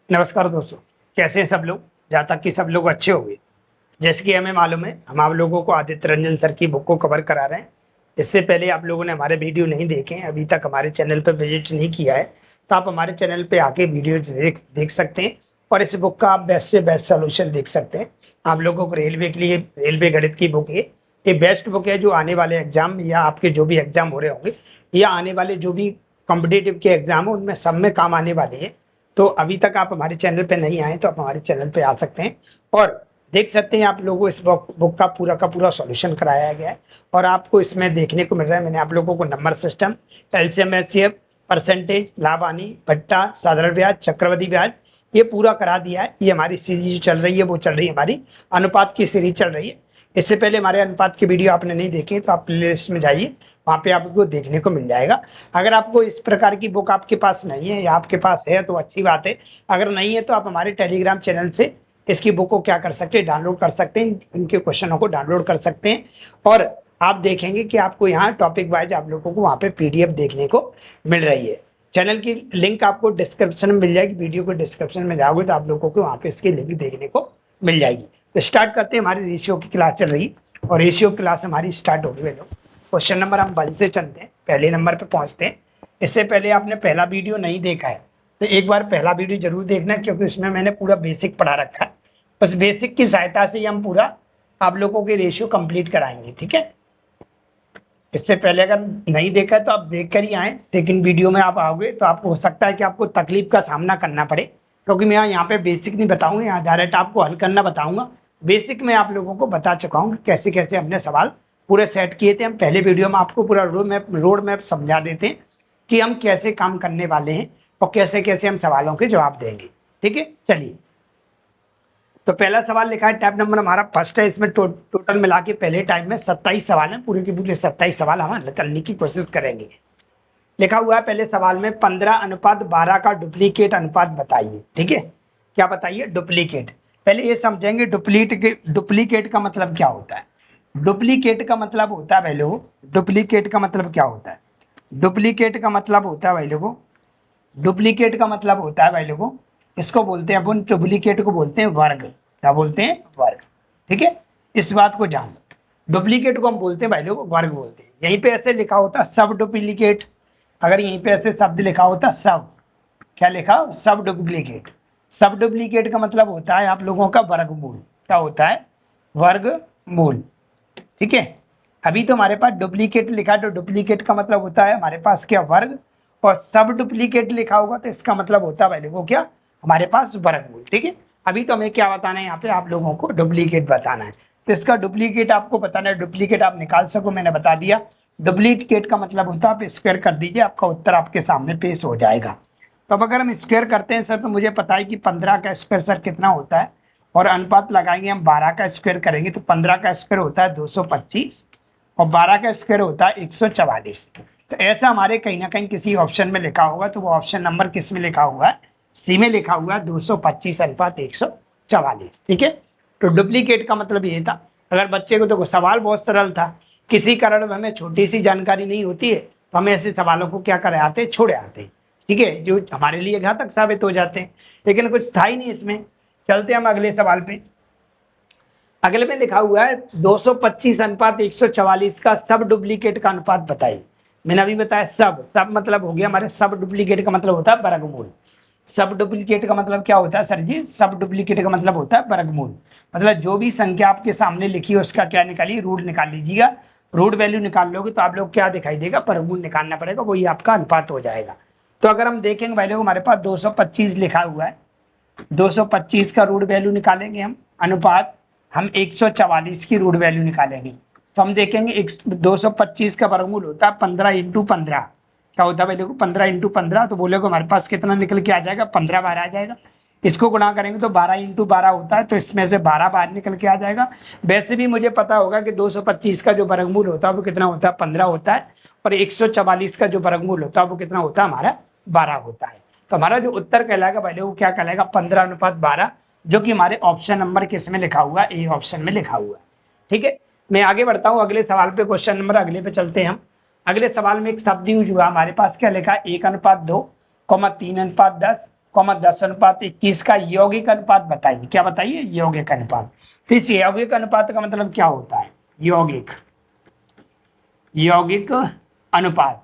नमस्कार दोस्तों, कैसे हैं सब लोग। जहाँ तक कि सब लोग अच्छे होंगे। जैसे कि हमें मालूम है, हम आप लोगों को आदित्य रंजन सर की बुक को कवर करा रहे हैं। इससे पहले आप लोगों ने हमारे वीडियो नहीं देखे हैं, अभी तक हमारे चैनल पर विजिट नहीं किया है, तो आप हमारे चैनल पे आके वीडियो देख सकते हैं और इस बुक का आप बेस्ट से बेस्ट सोल्यूशन देख सकते हैं। आप लोगों को रेलवे के लिए रेलवे गणित की बुक है, ये बेस्ट बुक है जो आने वाले एग्जाम या आपके जो भी एग्जाम हो रहे होंगे या आने वाले जो भी कॉम्पिटेटिव के एग्जाम हो उनमें सब में काम आने वाली है। तो अभी तक आप हमारे चैनल पे नहीं आए तो आप हमारे चैनल पे आ सकते हैं और देख सकते हैं। आप लोगों को इस बुक का पूरा सॉल्यूशन कराया गया है और आपको इसमें देखने को मिल रहा है। मैंने आप लोगों को number system, LCM HCF, percentage, लाभ हानि, भट्टा, साधारण ब्याज, चक्रवृद्धि ब्याज ये पूरा करा दिया है। ये हमारी सीरीज जो चल रही है वो चल रही है, हमारी अनुपात की सीरीज चल रही है। इससे पहले हमारे अनुपात की वीडियो आपने नहीं देखे तो आप प्लेलिस्ट में जाइए, वहाँ पे आपको देखने को मिल जाएगा। अगर आपको इस प्रकार की बुक आपके पास नहीं है या आपके पास है तो अच्छी बात है, अगर नहीं है तो आप हमारे टेलीग्राम चैनल से इसकी बुक को क्या कर सकते हैं, डाउनलोड कर सकते हैं, इनके क्वेश्चनों को डाउनलोड कर सकते हैं और आप देखेंगे कि आपको यहाँ टॉपिक वाइज आप लोगों को वहाँ पे पीडीएफ देखने को मिल रही है। चैनल की लिंक आपको डिस्क्रिप्शन में मिल जाएगी, वीडियो को डिस्क्रिप्शन में जाओगे तो आप लोगों को वहाँ पे इसकी लिंक देखने को मिल जाएगी। तो स्टार्ट करते हैं, हमारी रेशियो की क्लास चल रही और रेशियो क्लास हमारी स्टार्ट होगी। लोग क्वेश्चन नंबर हम 1 से चलते हैं, पहले नंबर पे पहुंचते हैं। इससे पहले आपने पहला वीडियो नहीं देखा है तो एक बार पहला वीडियो जरूर देखना, क्योंकि उसमें मैंने पूरा बेसिक पढ़ा रखा है। उस बेसिक की सहायता से ही हम पूरा आप लोगों के रेशियो कंप्लीट कराएंगे, ठीक है। इससे पहले अगर नहीं देखा तो आप देख कर ही आए। सेकंड वीडियो में आप आओगे तो आपको हो सकता है कि आपको तकलीफ का सामना करना पड़े, क्योंकि मैं यहाँ पे बेसिक नहीं बताऊंगा, यहाँ डायरेक्ट आपको हल करना बताऊंगा। बेसिक में आप लोगों को बता चुका हूँ कैसे कैसे हमने सवाल पूरे सेट किए थे। हम पहले वीडियो में आपको पूरा रोड मैप समझा देते हैं कि हम कैसे काम करने वाले हैं और कैसे कैसे हम सवालों के जवाब देंगे, ठीक है। चलिए, तो पहला सवाल लिखा है, टैब नंबर हमारा फर्स्ट है। इसमें टोटल मिला के पहले टाइम में 27 सवाल हैं, पूरे के पूरे 27 सवाल हम हल करने की कोशिश करेंगे। लिखा हुआ है पहले सवाल में 15:12 का डुप्लीकेट अनुपात बताइए, ठीक है। क्या बताइए? डुप्लीकेट। पहले ये समझेंगे डुप्लीकेट का मतलब क्या होता है। डुप्लीकेट का मतलब होता है भाई लोगों, डुप्लीकेट का मतलब क्या होता है? डुप्लीकेट का मतलब होता है भाई लोगों, डुप्लीकेट का मतलब होता है भाई लोगों, इसको बोलते हैं अपन, डुप्लीकेट को बोलते हैं वर्ग। क्या बोलते हैं? वर्ग, ठीक है। इस बात को जान लो, डुप्लीकेट को हम बोलते हैं भाई लोग वर्ग बोलते हैं। यहीं पे ऐसे लिखा होता सब डुप्लीकेट, अगर यहीं पे ऐसे शब्द लिखा होता सब, क्या लिखा? सब डुप्लीकेट। सब डुप्लीकेट का मतलब होता है आप लोगों का वर्गमूल। क्या होता है? वर्गमूल, ठीक है। अभी तो हमारे पास डुप्लीकेट लिखा, तो डुप्लीकेट का मतलब होता है हमारे पास क्या? वर्ग। और सब डुप्लीकेट लिखा होगा तो इसका मतलब होता है भाई लोगों क्या? हमारे पास वर्गमूल, ठीक है। अभी तो हमें क्या बताना है यहाँ पे? आप लोगों को डुप्लीकेट बताना है। तो इसका डुप्लीकेट आपको बताना है, डुप्लीकेट आप निकाल सको, मैंने बता दिया। डुप्लीकेट का मतलब होता है आप स्क्वायर कर दीजिए, आपका उत्तर आपके सामने पेश हो जाएगा। तो अब अगर हम स्क्वायर करते हैं सर, तो मुझे पता है कि 15 का स्क्वायर सर कितना होता है, और अनुपात लगाएंगे हम 12 का स्क्वायर करेंगे तो 15 का स्क्वायर होता है 225 और 12 का स्क्वायर होता है 144। तो ऐसा हमारे कहीं ना कहीं किसी ऑप्शन में लिखा होगा, तो वो ऑप्शन नंबर किस में लिखा हुआ है? सी में लिखा हुआ है, 225:144, ठीक है। तो डुप्लीकेट का मतलब ये था। अगर बच्चे को, तो सवाल बहुत सरल था, किसी कारण हमें छोटी सी जानकारी नहीं होती है तो हमें ऐसे सवालों को क्या करे आते, छोड़े आते हैं, ठीक है, जो हमारे लिए घातक साबित हो जाते हैं। लेकिन कुछ था ही नहीं इसमें। चलते हम अगले सवाल पे। अगले में लिखा हुआ है 225:144 का सब डुप्लीकेट का अनुपात बताइए। मैंने अभी बताया सब मतलब हो गया हमारे, सब डुप्लीकेट का मतलब होता है वर्गमूल। सब डुप्लीकेट का मतलब क्या होता है सर जी? सब डुप्लीकेट का मतलब होता है वर्गमूल। मतलब जो भी संख्या आपके सामने लिखी है उसका क्या निकालिए? रूट निकाल लीजिएगा। रूट वैल्यू निकाल लोगे तो आप लोग क्या दिखाई देगा? वर्गमूल निकालना पड़ेगा, वही आपका अनुपात हो जाएगा। तो अगर हम देखेंगे भाई लोग, हमारे पास 225 लिखा हुआ है, 225 का रूट वैल्यू निकालेंगे हम, अनुपात हम 144 की रूट वैल्यू निकालेंगे। तो हम देखेंगे 225 का वर्गमूल होता है 15 × 15। क्या होता है भाई देखो? 15 × 15, तो बोले को हमारे पास कितना निकल के आ जाएगा? 15 बार आ जाएगा। इसको गुणा करेंगे तो 12 × 12 होता है, तो इसमें से 12 बार निकल के आ जाएगा। वैसे भी मुझे पता होगा कि 225 का जो वर्गमूल होता है वो कितना होता है? 15 होता है, और 144 का जो वर्गमूल होता है वो कितना होता है? हमारा 12 होता है। तो हमारा जो उत्तर कहलाएगा भाई वो क्या कहलाएगा? 15:12, जो कि हमारे ऑप्शन नंबर किस में लिखा हुआ है? ए ऑप्शन में लिखा हुआ है, ठीक है। मैं आगे बढ़ता हूँ अगले सवाल पे, क्वेश्चन नंबर अगले पे चलते हैं हम। अगले सवाल में एक शब्द यूज हुआ हमारे पास, क्या लिखा? 1:2, 3:10, 10:21 का यौगिक अनुपात बताइए। क्या बताइए? यौगिक अनुपात। तो इस यौगिक अनुपात का मतलब क्या होता है? यौगिक अनुपात।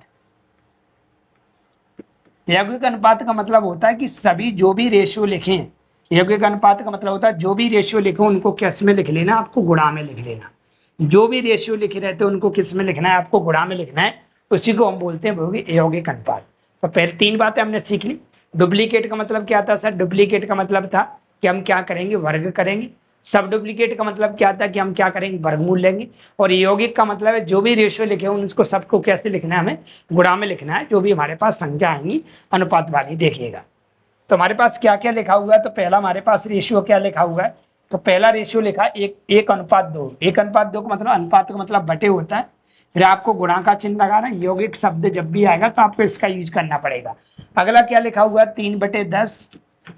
यौगिक अनुपात का मतलब होता है कि सभी जो भी रेशियो लिखे, यौगिक अनुपात का मतलब होता है जो भी रेशियो लिखो उनको किस में लिख लेना? आपको गुणा में लिख लेना। जो भी रेशियो लिखे रहते हैं उनको किस में लिखना है? आपको गुणा में लिखना है। उसी को हम बोलते हैं यौगिक अनुपात। तो पहले 3 बातें हमने सीख ली। डुप्लीकेट का मतलब क्या था सर? डुप्लीकेट का मतलब था कि हम क्या करेंगे? वर्ग करेंगे। सब डुप्लीकेट का मतलब क्या था? कि हम क्या करेंगे? वर्गमूल लेंगे। और यौगिक का मतलब है जो भी रेशियो लिखे हो उनको सबको कैसे लिखना है? हमें गुणा में लिखना है। जो भी हमारे पास संख्या आएंगी अनुपात वाली, देखिएगा। तो हमारे पास क्या क्या लिखा हुआ है? तो पहला हमारे पास रेशियो क्या लिखा हुआ है? तो पहला रेशियो लिखा 1:2। 1:2 का मतलब, अनुपात का मतलब बटे होता है। फिर आपको गुणा का चिन्ह लगाना। यौगिक शब्द जब भी आएगा तो आपको इसका यूज करना पड़ेगा। अगला क्या लिखा हुआ है? 3/10।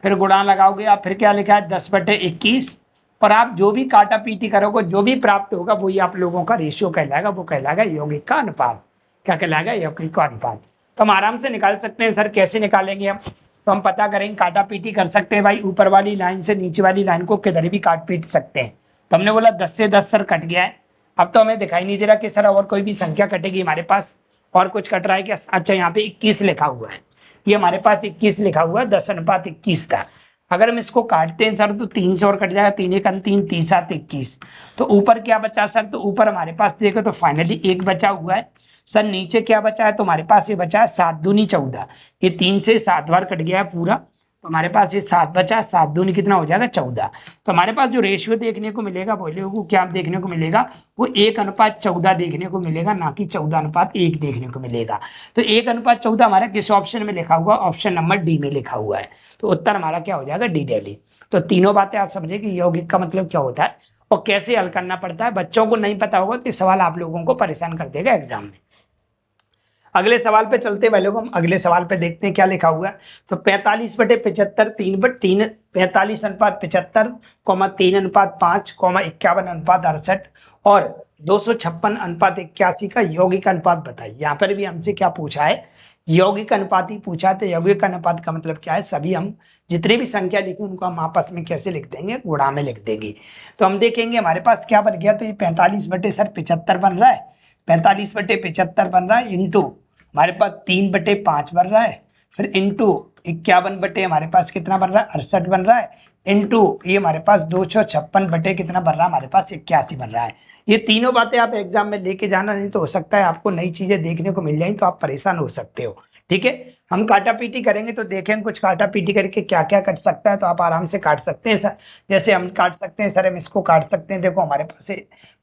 फिर गुणा लगाओगे आप। फिर क्या लिखा है? 10/21। और आप जो भी काटा पीटी करोगे, जो भी प्राप्त होगा वही आप लोगों का रेशियो कहलाएगा। वो कहलाएगा यौगिक का अनुपात। क्या कहलाएगा? यौगिक का अनुपात। तो हम आराम से निकाल सकते हैं। सर कैसे निकालेंगे हम? तो हम पता करेंगे, काटा पीटी कर सकते हैं भाई। ऊपर वाली लाइन से नीचे वाली लाइन को किधर भी काट पीट सकते हैं। तो हमने बोला 10 से 10 सर कट गया है। अब तो हमें दिखाई नहीं दे रहा कि सर और कोई भी संख्या कटेगी हमारे पास, और कुछ कट रहा है क्या? अच्छा, यहाँ पे 21 लिखा हुआ है। ये हमारे पास 21 लिखा हुआ है, 10:21 का। अगर हम इसको काटते हैं सर तो 3 से और कट जाएगा। 3 1 3, 3 7 21। तो ऊपर क्या बचा सर? तो ऊपर हमारे पास देखो तो फाइनली 1 बचा हुआ है। सर नीचे क्या बचा है? तो हमारे पास ये बचा है 7 दूनी 14। ये 3 से 7 बार कट गया है पूरा। तो हमारे पास ये 7 बचा। 7 दूनी कितना हो जाएगा? 14। तो हमारे पास जो रेशियो देखने को मिलेगा वो क्या देखने को मिलेगा? वो 1:14 देखने को मिलेगा, ना कि 14:1 देखने को मिलेगा। तो 1:14 हमारा किस ऑप्शन में लिखा हुआ? ऑप्शन नंबर डी में लिखा हुआ है। तो उत्तर हमारा क्या हो जाएगा? D daily. तो तीनों बातें आप समझे कि यौगिक का मतलब क्या होता है और कैसे हल करना पड़ता है। बच्चों को नहीं पता होगा तो सवाल आप लोगों को परेशान कर देगा एग्जाम में। अगले सवाल पे चलते हैं लोग। हम अगले सवाल पे देखते हैं क्या लिखा हुआ है। तो 45/75 3/3 45:75, 3:5, 51:68 और 256:81 का यौगिक अनुपात बताइए। यहाँ पर भी हमसे क्या पूछा है? यौगिक अनुपात ही पूछा है। तो यौगिक अनुपात का मतलब क्या है? सभी हम जितनी भी संख्या लिखें उनको हम आपस में कैसे लिख देंगे? गुणा में लिख देंगे। तो हम देखेंगे हमारे पास क्या बन गया। तो ये 45/75 बन रहा है। 45/75 बन रहा है इंटू हमारे पास 3/5 बन रहा है। फिर इंटू 51 बटे हमारे पास कितना बन रहा है? 68 बन रहा है। इंटू ये हमारे पास 256 बटे कितना बन रहा है? हमारे पास 81 बन रहा है। ये तीनों बातें आप एग्जाम में लेके जाना, नहीं तो हो सकता है आपको नई चीजें देखने को मिल जाए तो आप परेशान हो सकते हो। ठीक है, हम काटा पीटी करेंगे तो देखें कुछ काटा पीटी करके क्या क्या कट सकता है। तो आप आराम से काट सकते हैं सर। जैसे हम काट सकते हैं सर, हम इसको काट सकते हैं। देखो हमारे पास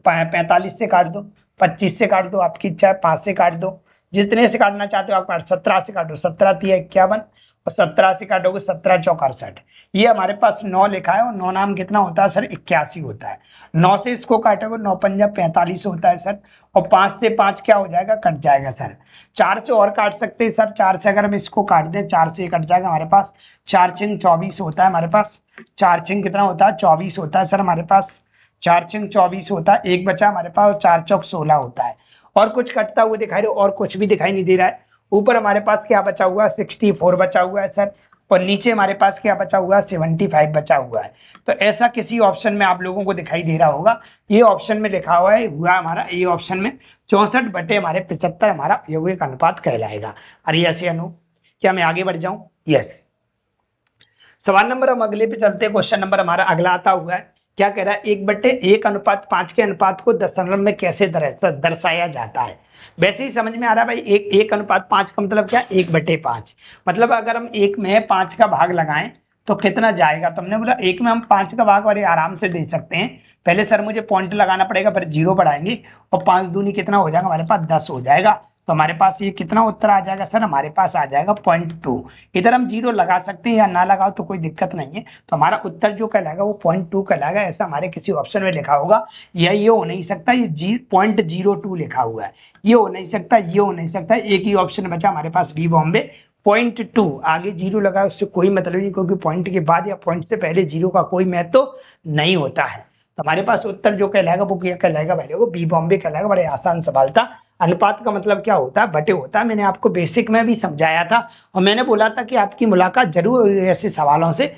45 से काट दो, 25 से काट दो, आपकी इच्छा है 5 से काट दो, जितने से काटना चाहते हो आप काट। 17 से काटो, 17 × 51 और 17 से काटोगे 17 × 4 = 68। ये हमारे पास 9 लिखा है और 9 नाम कितना होता है सर? 81 होता है। 9 से इसको काटोगे 9 × 5 = 45 होता है सर। और 5 से 5 क्या हो जाएगा? कट जाएगा सर। 4 से और काट सकते हैं सर। 4 से अगर हम इसको काट दें 4 से कट जाएगा हमारे पास। 4 × 24 होता है हमारे पास। 4 × कितना होता है? 24 होता है सर हमारे पास। 4 × 24 होता है। एक बचा हमारे पास। 4 × 4 = 16 होता है। और कुछ कटता हुआ दिखाई दे? और कुछ भी दिखाई नहीं दे रहा है। ऊपर हमारे पास क्या बचा हुआ है? 64 बचा हुआ है सर। और नीचे हमारे पास क्या बचा हुआ है? 75 बचा हुआ है। तो ऐसा किसी ऑप्शन में आप लोगों को दिखाई दे रहा होगा। ये ऑप्शन में लिखा हुआ है, हुआ हमारा ये ऑप्शन में 64/75 हमारा यौगिक अनुपात कहलाएगा। अरे यस या नो? क्या मैं आगे बढ़ जाऊं? यस। सवाल नंबर हम अगले पे चलते हैं। क्वेश्चन नंबर हमारा अगला आता हुआ है। क्या कह रहा है? 1/1:5 के अनुपात को दशमलव में कैसे दर्शाया जाता है? वैसे ही समझ में आ रहा है भाई। 1:5 का मतलब क्या? 1/5। मतलब अगर हम 1 में 5 का भाग लगाएं तो कितना जाएगा? तो हमने बोला 1 में हम 5 का भाग वाले आराम से दे सकते हैं। पहले सर मुझे पॉइंट लगाना पड़ेगा, फिर 0 बढ़ाएंगे और 5 दूनी कितना हो जाएगा? हमारे पास 10 हो जाएगा। तो हमारे पास ये कितना उत्तर आ जाएगा सर? हमारे पास आ जाएगा 0.2। इधर हम 0 लगा सकते हैं या ना लगाओ तो कोई दिक्कत नहीं है। तो हमारा उत्तर जो कहलाएगा वो 0.2 कहलाएगा। ऐसा हमारे किसी ऑप्शन में लिखा होगा। या ये हो नहीं सकता, ये 0.02 लिखा हुआ है। ये हो नहीं सकता, ये हो नहीं सकता। एक ही ऑप्शन बचा हमारे पास, बी बॉम्बे। 0.2 आगे 0 लगा उससे कोई मतलब नहीं, क्योंकि पॉइंट के बाद या पॉइंट से पहले 0 का कोई महत्व नहीं होता है। तो हमारे पास उत्तर जो कहलाएगा वो क्या कहलाएगा भाई? वो बी बॉम्बे कहलाएगा। बड़े आसान सवाल था, अनुपात का मतलब क्या होता है, बटे होता है। मैंने आपको बेसिक में भी समझाया था और मैंने बोला था कि आपकी मुलाकात जरूर हुई ऐसे सवालों से।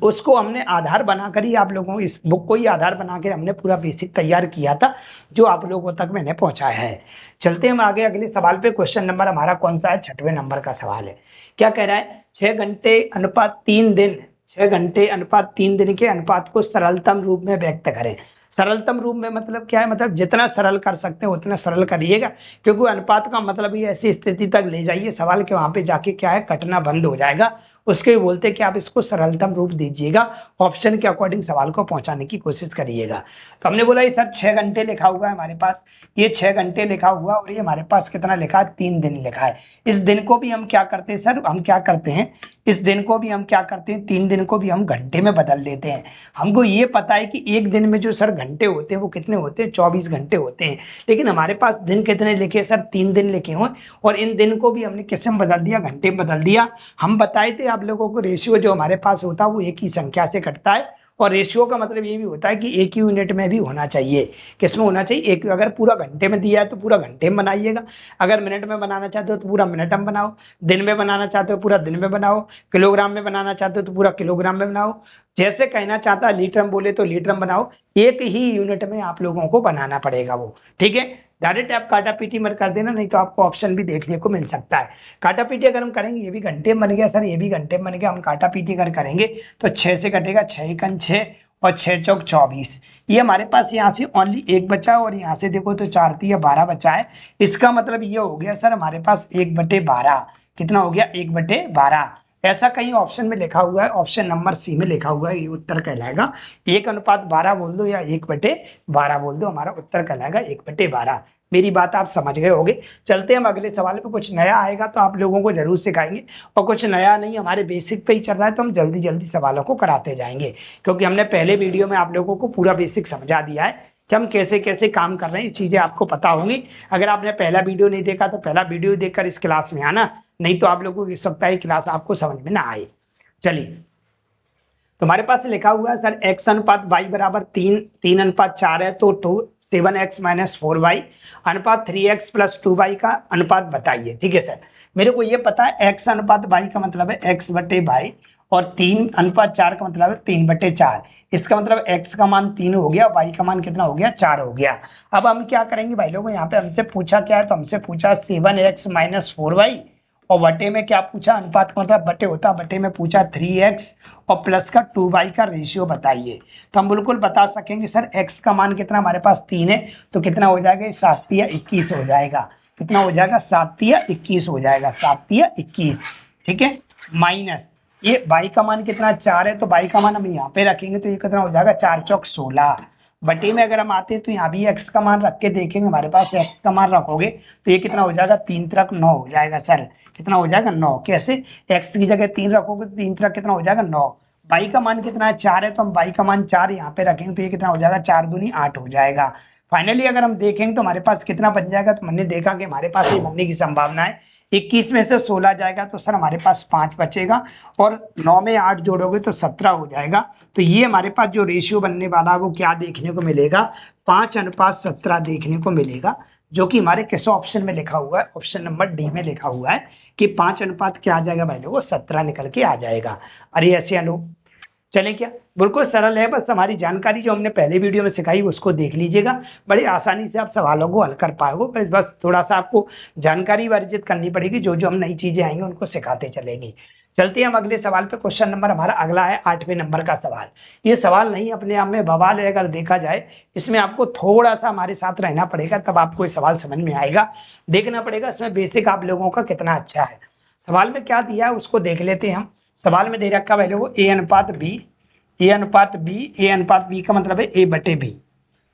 उसको हमने आधार बनाकर ही आप लोगों, इस बुक को ही आधार बना कर हमने पूरा बेसिक तैयार किया था, जो आप लोगों तक मैंने पहुंचाया है। चलते हम आगे अगले सवाल पे। क्वेश्चन नंबर हमारा कौन सा है, 6वें नंबर का सवाल है। क्या कह रहा है, 6 घंटे अनुपात 3 दिन, 6 घंटे अनुपात 3 दिन के अनुपात को सरलतम रूप में व्यक्त करें। सरलतम रूप में मतलब क्या है, मतलब जितना सरल कर सकते हैं उतना सरल करिएगा, क्योंकि अनुपात का मतलब ये ऐसी स्थिति तक ले जाइए सवाल के वहां पे जाके क्या है, कटना बंद हो जाएगा। उसके भी बोलते हैं कि आप इसको सरलतम रूप दीजिएगा, ऑप्शन के अकॉर्डिंग सवाल को पहुंचाने की कोशिश करिएगा। तो हमने बोला ये सर 6 घंटे लिखा हुआ है हमारे पास, ये 6 घंटे लिखा हुआ और ये हमारे पास कितना लिखा है, 3 दिन लिखा है। इस दिन को भी हम क्या करते हैं सर, हम क्या करते हैं, इस दिन को भी हम क्या करते हैं, 3 दिन को भी हम घंटे में बदल देते हैं। हमको ये पता है कि एक दिन में जो सर घंटे होते हैं वो कितने होते हैं, 24 घंटे होते हैं। लेकिन हमारे पास दिन कितने लिखे सर, 3 दिन लिखे हुए, और इन दिन को भी हमने किस में बदल दिया, घंटे में बदल दिया। हम बताए थे आप लोगों को रेशियो जो हमारे पास होता है वो एक ही संख्या से कटता है, और रेशियो का मतलब ये भी होता है कि एक ही यूनिट में भी होना चाहिए। किसमें होना चाहिए, एक। अगर पूरा घंटे में दिया है तो पूरा घंटे में बनाइएगा, अगर मिनट में बनाना चाहते हो तो पूरा मिनट में बनाओ, दिन में बनाना चाहते हो पूरा दिन में बनाओ, किलोग्राम में बनाना चाहते हो तो पूरा किलोग्राम में बनाओ, जैसे कहना चाहता है लीटर में बोले तो लीटर में बनाओ, एक ही यूनिट में आप लोगों को बनाना पड़ेगा वो, ठीक है। डायरेक्ट आप काटा पीटी मत कर देना, नहीं तो आपको ऑप्शन भी देखने को मिल सकता है। काटा पीटी अगर हम करेंगे, ये भी घंटे में बन गया सर, ये भी घंटे में बन गया, हम काटा पीटी अगर करेंगे तो 6 से कटेगा, 6 एकम 6 और 6 चौक 24। ये हमारे पास यहाँ से ओनली एक बचा, और यहाँ से देखो तो 4 तिया 12 बचा है। इसका मतलब ये हो गया सर हमारे पास 1/12, कितना हो गया, 1/12। ऐसा कहीं ऑप्शन में लिखा हुआ है, ऑप्शन नंबर सी में लिखा हुआ है, ये उत्तर कहलाएगा। 1:12 बोल दो या 1/12 बोल दो, हमारा उत्तर कहलाएगा 1/12। मेरी बात आप समझ गए होंगे। चलते हम अगले सवाल पे। कुछ नया आएगा तो आप लोगों को जरूर सिखाएंगे, और कुछ नया नहीं, हमारे बेसिक पे ही चल रहा है तो हम जल्दी जल्दी सवालों को कराते जाएंगे, क्योंकि हमने पहले वीडियो में आप लोगों को पूरा बेसिक समझा दिया है कि हम कैसे कैसे काम कर रहे हैं। ये चीजें आपको पता होंगी। अगर आपने पहला वीडियो नहीं देखा तो पहला वीडियो देखकर इस क्लास में आना, नहीं तो आप लोगों को इस सप्ताह की क्लास आपको समझ में ना आए। चलिए, तो हमारे पास लिखा हुआ है सर x अनुपात y बराबर 3:4 है, तो 7x - 4y अनुपात 3x + 2y का अनुपात बताइए। ठीक है सर, मेरे को ये पता है x अनुपात y का मतलब है x/y, और 3:4 का मतलब है 3/4। इसका मतलब x का मान 3 हो गया, y का मान कितना हो गया, 4 हो गया। अब हम क्या करेंगे भाई लोगों, यहाँ पे हमसे पूछा क्या है, तो हमसे पूछा 7x - 4y, और बटे में क्या पूछा, अनुपात का मतलब बटे होता है, बटे में पूछा 3x और प्लस का 2y का रेशियो बताइए। तो हम बिल्कुल बता सकेंगे सर, x का मान कितना हमारे पास 3 है, तो कितना हो जाएगा, 7 तिया 21 हो जाएगा। कितना हो जाएगा, 7 तिया 21 हो जाएगा, 7 तिया 21। ठीक है, माइनस ये y का मान कितना 4 है, तो y का मान हम यहाँ पे रखेंगे, तो ये कितना हो जाएगा, 4 चौक 16। बटे में अगर हम आते हैं तो यहाँ भी x का मान रख के देखेंगे, हमारे पास x का मान रखोगे तो ये कितना हो जाएगा, 3 त्रिक 9 हो जाएगा सर। कितना हो जाएगा, 9। कैसे, x की जगह 3 रखोगे तो 3 त्रिक कितना हो जाएगा, 9। y का मान कितना है, 4 है, तो हम y का मान 4 यहाँ पे रखेंगे, तो ये कितना हो जाएगा, 4 दूनी 8 हो जाएगा। फाइनली अगर हम देखेंगे तो हमारे पास कितना बन जाएगा, तो हमने देखा कि हमारे पास ये बनने की संभावना है। 21 में से 16 जाएगा तो सर हमारे पास 5 बचेगा, और 9 में 8 जोड़ोगे तो 17 हो जाएगा। तो ये हमारे पास जो रेशियो बनने वाला है वो क्या देखने को मिलेगा, 5:17 देखने को मिलेगा, जो कि हमारे किस ऑप्शन में लिखा हुआ है, ऑप्शन नंबर डी में लिखा हुआ है कि 5 अनुपात क्या आ जाएगा भाई लोगों, 17 निकल के आ जाएगा। अरे ऐसे अनु चले क्या, बिल्कुल सरल है, बस हमारी जानकारी जो हमने पहले वीडियो में सिखाई उसको देख लीजिएगा, बड़े आसानी से आप सवालों को हल कर पाओगे। बस थोड़ा सा आपको जानकारी अर्जित करनी पड़ेगी, जो जो हम नई चीजें आएंगी उनको सिखाते चलेंगे। चलते हैं हम अगले सवाल पे। क्वेश्चन नंबर हमारा अगला है 8वें नंबर का सवाल। ये सवाल नहीं अपने आप में बवाल है, अगर देखा जाए इसमें आपको थोड़ा सा हमारे साथ रहना पड़ेगा, तब आपको ये सवाल समझ में आएगा। देखना पड़ेगा इसमें बेसिक आप लोगों का कितना अच्छा है। सवाल में क्या दिया है उसको देख लेते हैं हम। सवाल में दे रखा है लोगों a अनुपात b, a अनुपात b का मतलब है a/b,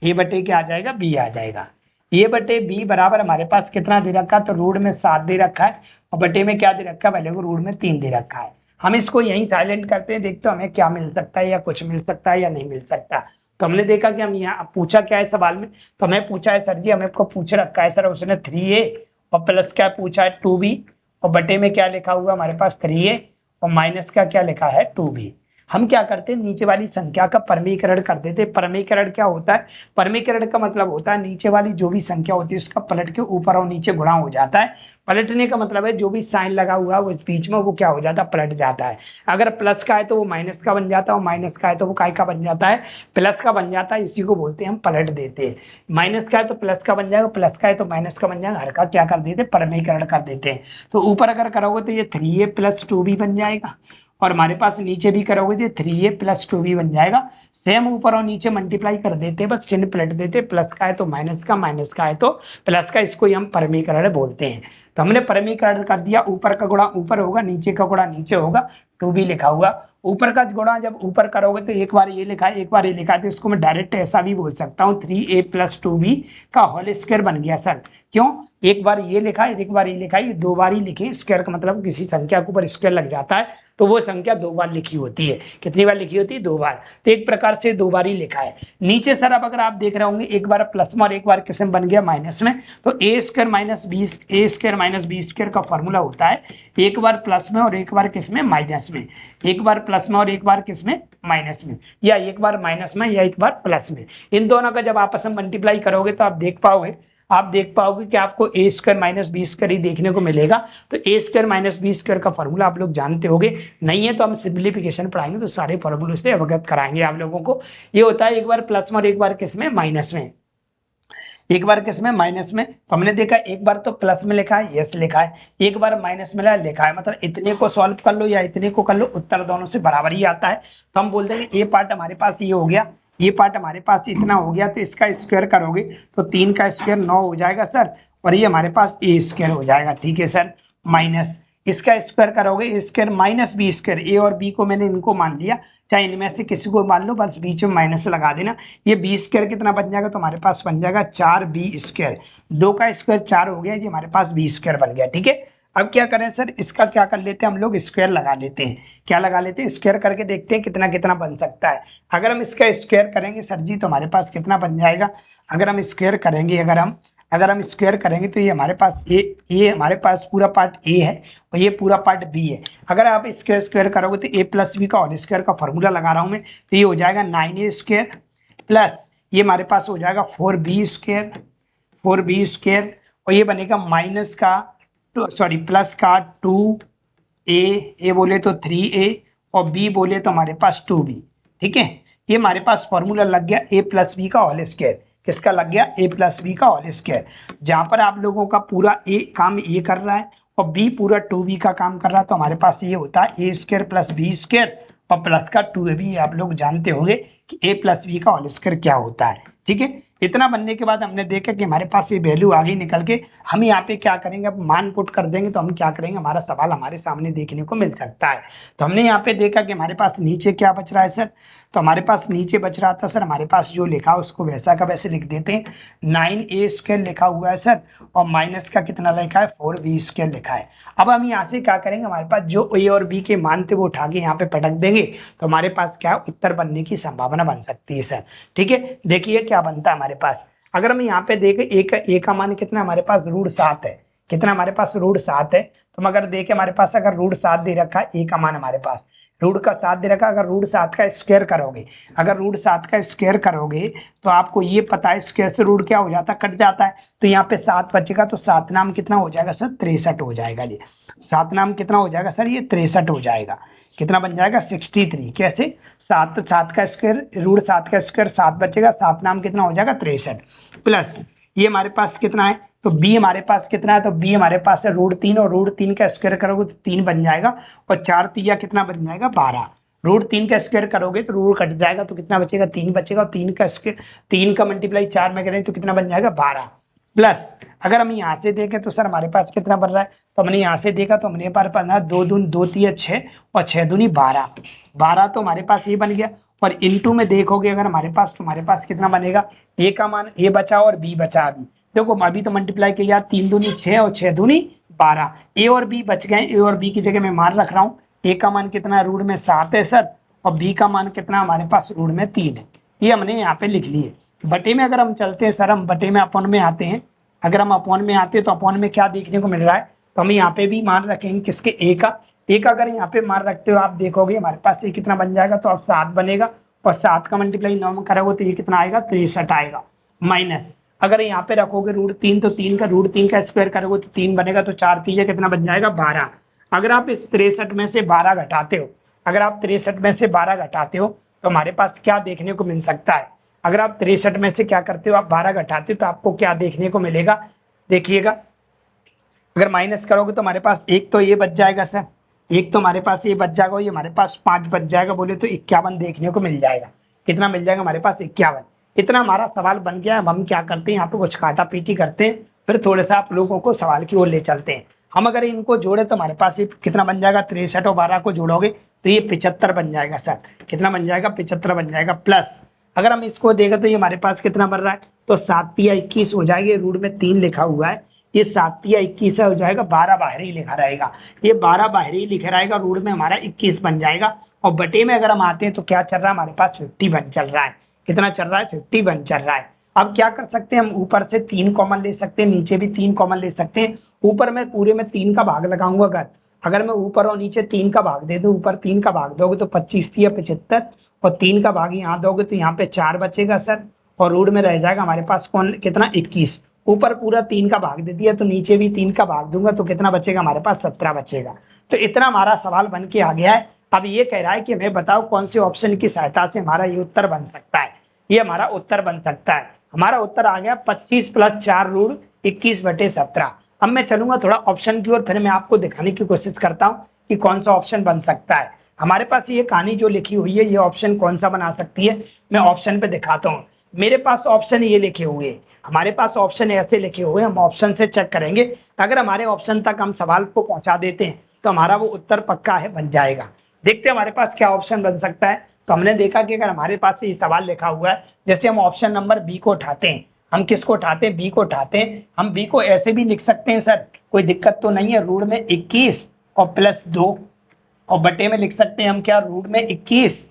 a/, क्या आ जाएगा, b आ जाएगा। a/b बराबर हमारे पास कितना दे रखा है, तो रूट में 7 दे रखा है, और बटे में क्या दे रखा है, पहले को रूट में 3 दे रखा है। हम इसको यहीं साइलेंट करते हैं, देखते हमें क्या मिल सकता है, या कुछ मिल सकता है या नहीं मिल सकता। तो हमने देखा कि हम यहाँ पूछा क्या है सवाल में, तो हमें पूछा है सर जी, हमें को पूछ रखा है सर उसने 3a और प्लस क्या पूछा है 2b, और बटे में क्या लिखा हुआ हमारे पास 3a और माइनस का क्या लिखा है 2b। हम क्या करते हैं, नीचे वाली संख्या का परमीकरण कर देते हैं। परमीकरण क्या होता है, परमीकरण का मतलब होता है नीचे वाली जो भी संख्या होती है उसका पलट के ऊपर और नीचे गुणा हो जाता है। पलटने का मतलब है जो भी साइन लगा हुआ है वो इस बीच में वो क्या हो जाता है, पलट जाता है। अगर प्लस का है तो वो माइनस का बन जाता है, और माइनस का है तो वो काय का बन जाता है, प्लस का बन जाता है। इसी को बोलते हैं हम पलट देते हैं। माइनस का है तो प्लस का बन जाएगा, प्लस का है तो माइनस का बन जाएगा, हर का क्या कर देते हैं, परमीकरण कर देते हैं। तो ऊपर अगर करोगे तो ये 3a + 2b बन जाएगा, और हमारे पास नीचे भी करोगे तो 3a + 2b बन जाएगा। सेम ऊपर और नीचे मल्टीप्लाई कर देते हैं, बस चिन्ह पलट देते हैं। प्लस का है तो माइनस का, माइनस का है तो प्लस का, इसको ही हम परमीकरण बोलते हैं। तो हमने परमीकरण कर दिया, ऊपर का गुणा ऊपर होगा, नीचे का गुणा नीचे होगा, 2b लिखा हुआ। ऊपर का गुणा जब ऊपर करोगे तो एक बार ये लिखा है, एक बार ये लिखा है, तो इसको मैं डायरेक्ट ऐसा भी बोल सकता हूँ, 3a + 2b का होल स्क्वायर बन गया सर। क्यों, एक बार ये लिखा है, एक बार ये लिखा है, ये दो बार ही लिखे। स्क्वायर का मतलब किसी संख्या के ऊपर स्क्वायर लग जाता है तो वो संख्या दो बार लिखी होती है। कितनी बार लिखी होती है, दो बार। तो एक प्रकार से दो बार ही लिखा है। नीचे सर अब अगर आप देख रहे होंगे, एक बार प्लस में और एक बार किस में बन गया, माइनस में। तो a² - b² का फॉर्मूला होता है, एक बार प्लस में और एक बार किस में, माइनस में। एक बार प्लस में और एक बार किस में, माइनस में, या एक बार माइनस में या एक बार प्लस में। इन दोनों का जब आपस में मल्टीप्लाई करोगे तो आप देख पाओगे कि आपको a² - b² ही देखने को मिलेगा। तो a² - b² का फॉर्मूला आप लोग जानते होंगे, नहीं है तो हम सिंप्लीफिकेशन पढ़ाएंगे तो सारे फॉर्मूलों से अवगत कराएंगे आप लोगों को। ये होता है एक बार प्लस में और एक बार किस में, माइनस में। एक बार किस में, माइनस में। तो हमने देखा एक बार तो प्लस में लिखा है, यस लिखा है, एक बार माइनस में लिखा है। मतलब इतने को सॉल्व कर लो या इतने को कर लो, उत्तर दोनों से बराबर ही आता है। तो हम बोल देंगे ये पार्ट हमारे पास ये हो गया, ये पार्ट हमारे पास इतना हो गया, तो इसका स्क्वायर करोगे तो 3 का स्क्वायर 9 हो जाएगा सर, और ये हमारे पास a² हो जाएगा। ठीक है सर, माइनस इसका स्क्वायर करोगे, a² - b²। ए और बी को मैंने इनको मान लिया, चाहे इनमें से किसी को मान लो, बस बीच में माइनस लगा देना। ये b² कितना बन जाएगा, तो हमारे पास बन जाएगा 4b²। 2 का स्क्वायर 4 हो गया, ये हमारे पास b² बन गया। ठीक है, अब क्या करें सर, इसका क्या कर लेते हैं हम लोग, स्क्वायर लगा लेते हैं। क्या लगा लेते हैं, स्क्वायर करके देखते हैं कितना कितना बन सकता है। अगर हम इसका स्क्वायर करेंगे सर जी तो हमारे पास कितना बन जाएगा। अगर हम स्क्वायर करेंगे, अगर हम स्क्वायर करेंगे तो ये हमारे पास ये हमारे पास पूरा पार्ट a है और ये पूरा पार्ट b है। अगर आप स्क्वायर करोगे तो a + b का होल स्क्वायर का फॉर्मूला लगा रहा हूं मैं, तो ये हो जाएगा 9a² प्लस ये हमारे पास हो जाएगा 4b², और ये बनेगा माइनस का प्लस का 2a बोले तो 3a और b बोले तो हमारे पास 2b। ठीक है, ये हमारे पास फॉर्मूला लग गया a + b का होल स्क्वायर। किसका लग गया, a + b का होल स्क्वायर। जहां पर आप लोगों का पूरा a काम ये कर रहा है और b पूरा 2b का काम कर रहा है, तो हमारे पास ये होता है a² + b² और प्लस का 2ab। आप लोग जानते होंगे कि a + b का होल स्क्वायर क्या होता है। ठीक है, इतना बनने के बाद हमने देखा कि हमारे पास ये वैल्यू आ गई निकल के। हम यहाँ पे क्या करेंगे, अब मान पुट कर देंगे तो हम क्या करेंगे, हमारा सवाल हमारे सामने देखने को मिल सकता है। तो हमने यहाँ पे देखा कि हमारे पास नीचे क्या बच रहा है सर, तो हमारे पास नीचे बच रहा था सर, हमारे पास जो लिखा उसको वैसा का वैसे लिख देते हैं। 9a² लिखा हुआ है सर, और माइनस का कितना लिखा है, 4b² लिखा है। अब हम यहाँ से क्या करेंगे, हमारे पास जो a और b के मान थे वो उठा के यहाँ पे पटक देंगे, तो हमारे पास क्या उत्तर बनने की संभावना बन सकती है सर। ठीक है, देखिए क्या बनता है हमारे पास। अगर हम यहाँ पे देखें a का मान कितना हमारे पास, √7 है। कितना हमारे पास, √7 है। तो हम अगर देखें हमारे पास अगर √7 दे रखा है, a का मान हमारे पास √7 दे रखा है। अगर √7 का स्क्वायर करोगे, तो आपको ये पता है स्क्वायर से रूट क्या हो जाता है, कट जाता है। तो यहाँ पे 7 बचेगा, तो 7 नाम कितना हो जाएगा सर, 63 हो जाएगा। ये 7 नाम कितना हो जाएगा सर, ये 63 हो जाएगा। कितना बन जाएगा, 63। कैसे, 7 का स्क्वायर, √7 का स्क्वायर 7 बचेगा, 7 नाम कितना हो जाएगा, 63 प्लस ये हमारे पास कितना है, तो b हमारे पास कितना है, तो b हमारे पास है √3, और √3 का स्क्वायर करोगे तो 3 बन जाएगा, और 4 3 कितना बन जाएगा, 12। √3 का स्क्वायर करोगे तो रूट कट जाएगा, तो कितना बचेगा, 3 बचेगा, और 3 का स्क्वायर, 3 का मल्टीप्लाई 4 में करें तो कितना बन जाएगा, 12 प्लस। अगर हम यहाँ से देखें तो सर हमारे पास कितना बन रहा है, तो हमने यहाँ से देखा तो हमने पास बना 2 दूनी 2 3 6 और 6 दूनी 12। 12 तो हमारे पास ये बन गया, और इनटू में देखोगे अगर हमारे पास, तो हमारे पास कितना बनेगा, a का मान a बचा और b बचा। अभी देखो अभी तो मल्टीप्लाई किया, 3 दूनी 6 और 6 दूनी 12। a और b बच गए, a और b की जगह मैं मान रख रहा हूँ। a का मान कितना है, √में 7 है सर, और b का मान कितना हमारे पास, √में 3 है। ये हमने यहाँ पे लिख लिए। बटे में अगर हम चलते हैं सर, हम बटे में अपॉन में आते हैं। अगर हम अपॉन में आते हैं तो अपॉन में क्या देखने को मिल रहा है, तो हम यहाँ पे भी मान रखेंगे किसके, a का। एक अगर यहाँ पे मान रखते हो, आप देखोगे हमारे पास ये कितना बन जाएगा, तो अब 7 बनेगा, और 7 का मल्टीप्लाई 9 में करोगे तो ये कितना आएगा, 63 आएगा। माइनस अगर यहाँ पे रखोगे √3, तो 3 का √3 का स्क्वायर करोगे तो 3 बनेगा, तो 4 3 कितना बन जाएगा, 12। अगर आप इस 63 में से 12 घटाते हो, अगर आप 63 में से 12 घटाते हो तो हमारे पास क्या देखने को मिल सकता है। अगर आप 63 में से क्या करते हो, आप 12 घटाते हो तो आपको क्या देखने को मिलेगा, देखिएगा। अगर माइनस करोगे तो हमारे पास एक तो ये बच जाएगा सर, एक तो हमारे पास ये बच जाएगा, ये हमारे पास 5 बच जाएगा, बोले तो 51 देखने को मिल जाएगा। कितना मिल जाएगा हमारे पास, 51। इतना हमारा सवाल बन गया। अब हम क्या करते हैं, यहाँ पे कुछ काटा पीटी करते हैं, फिर थोड़ा सा आप लोगों को सवाल की ओर ले चलते हैं। हम अगर इनको जोड़े तो हमारे पास ये कितना बन जाएगा, 63 और 12 को जोड़ोगे तो ये 75 बन जाएगा सर। कितना बन जाएगा, 75 बन जाएगा। प्लस अगर हम इसको देखें तो ये हमारे पास कितना बन रहा है, तो 7 या 21 हो जाएगा। रूट में 3 लिखा हुआ है, ये 7 या 21 हो जाएगा, 12 बाहरी लिखा रहेगा, ये 12 बाहरी लिखा रहेगा, रूट में हमारा 21 बन जाएगा। और बटे में अगर हम आते हैं तो क्या चल रहा है हमारे पास, 51 चल रहा है। कितना चल रहा है, 51 चल रहा है। अब क्या कर सकते हैं हम, ऊपर से 3 कॉमन ले सकते हैं, नीचे भी 3 कॉमन ले सकते हैं। ऊपर में पूरे में 3 का भाग लगाऊंगा, अगर मैं ऊपर और नीचे 3 का भाग दे दूं, ऊपर 3 का भाग दोगे तो 25 या 75, और 3 का भाग यहाँ दोगे तो यहाँ पे 4 बचेगा सर, और रूट में रह जाएगा हमारे पास कौन, कितना, 21। ऊपर पूरा 3 का भाग दे दिया तो नीचे भी 3 का भाग दूंगा तो कितना बचेगा हमारे पास, 17 बचेगा। तो इतना हमारा सवाल बन के आ गया है। अब ये कह रहा है कि हमें बताओ कौन से ऑप्शन की सहायता से हमारा ये उत्तर बन सकता है। ये हमारा उत्तर बन सकता है। हमारा उत्तर आ गया 25 + 4 रूट 21/17। अब मैं चलूंगा थोड़ा ऑप्शन की ओर, फिर मैं आपको दिखाने की कोशिश करता हूँ कि कौन सा ऑप्शन बन सकता है। हमारे पास ये कहानी जो लिखी हुई है, ये ऑप्शन कौन सा बना सकती है, मैं ऑप्शन पे दिखाता हूँ। मेरे पास ऑप्शन ये लिखे हुए हैं, हमारे पास ऑप्शन ऐसे लिखे हुए हैं, हम ऑप्शन से चेक करेंगे। अगर हमारे ऑप्शन तक हम सवाल को पहुंचा देते हैं तो हमारा वो उत्तर पक्का है, बन जाएगा। देखते हैं हमारे पास क्या ऑप्शन बन सकता है। तो हमने देखा कि अगर हमारे पास ये सवाल लिखा हुआ है, जैसे हम ऑप्शन नंबर बी को उठाते हैं, हम किसको उठाते हैं, बी को उठाते हैं। हम बी को ऐसे भी लिख सकते हैं सर, कोई दिक्कत तो नहीं है। रूट में 21 और प्लस 2, और बटे में लिख सकते हैं हम क्या, रूट में 21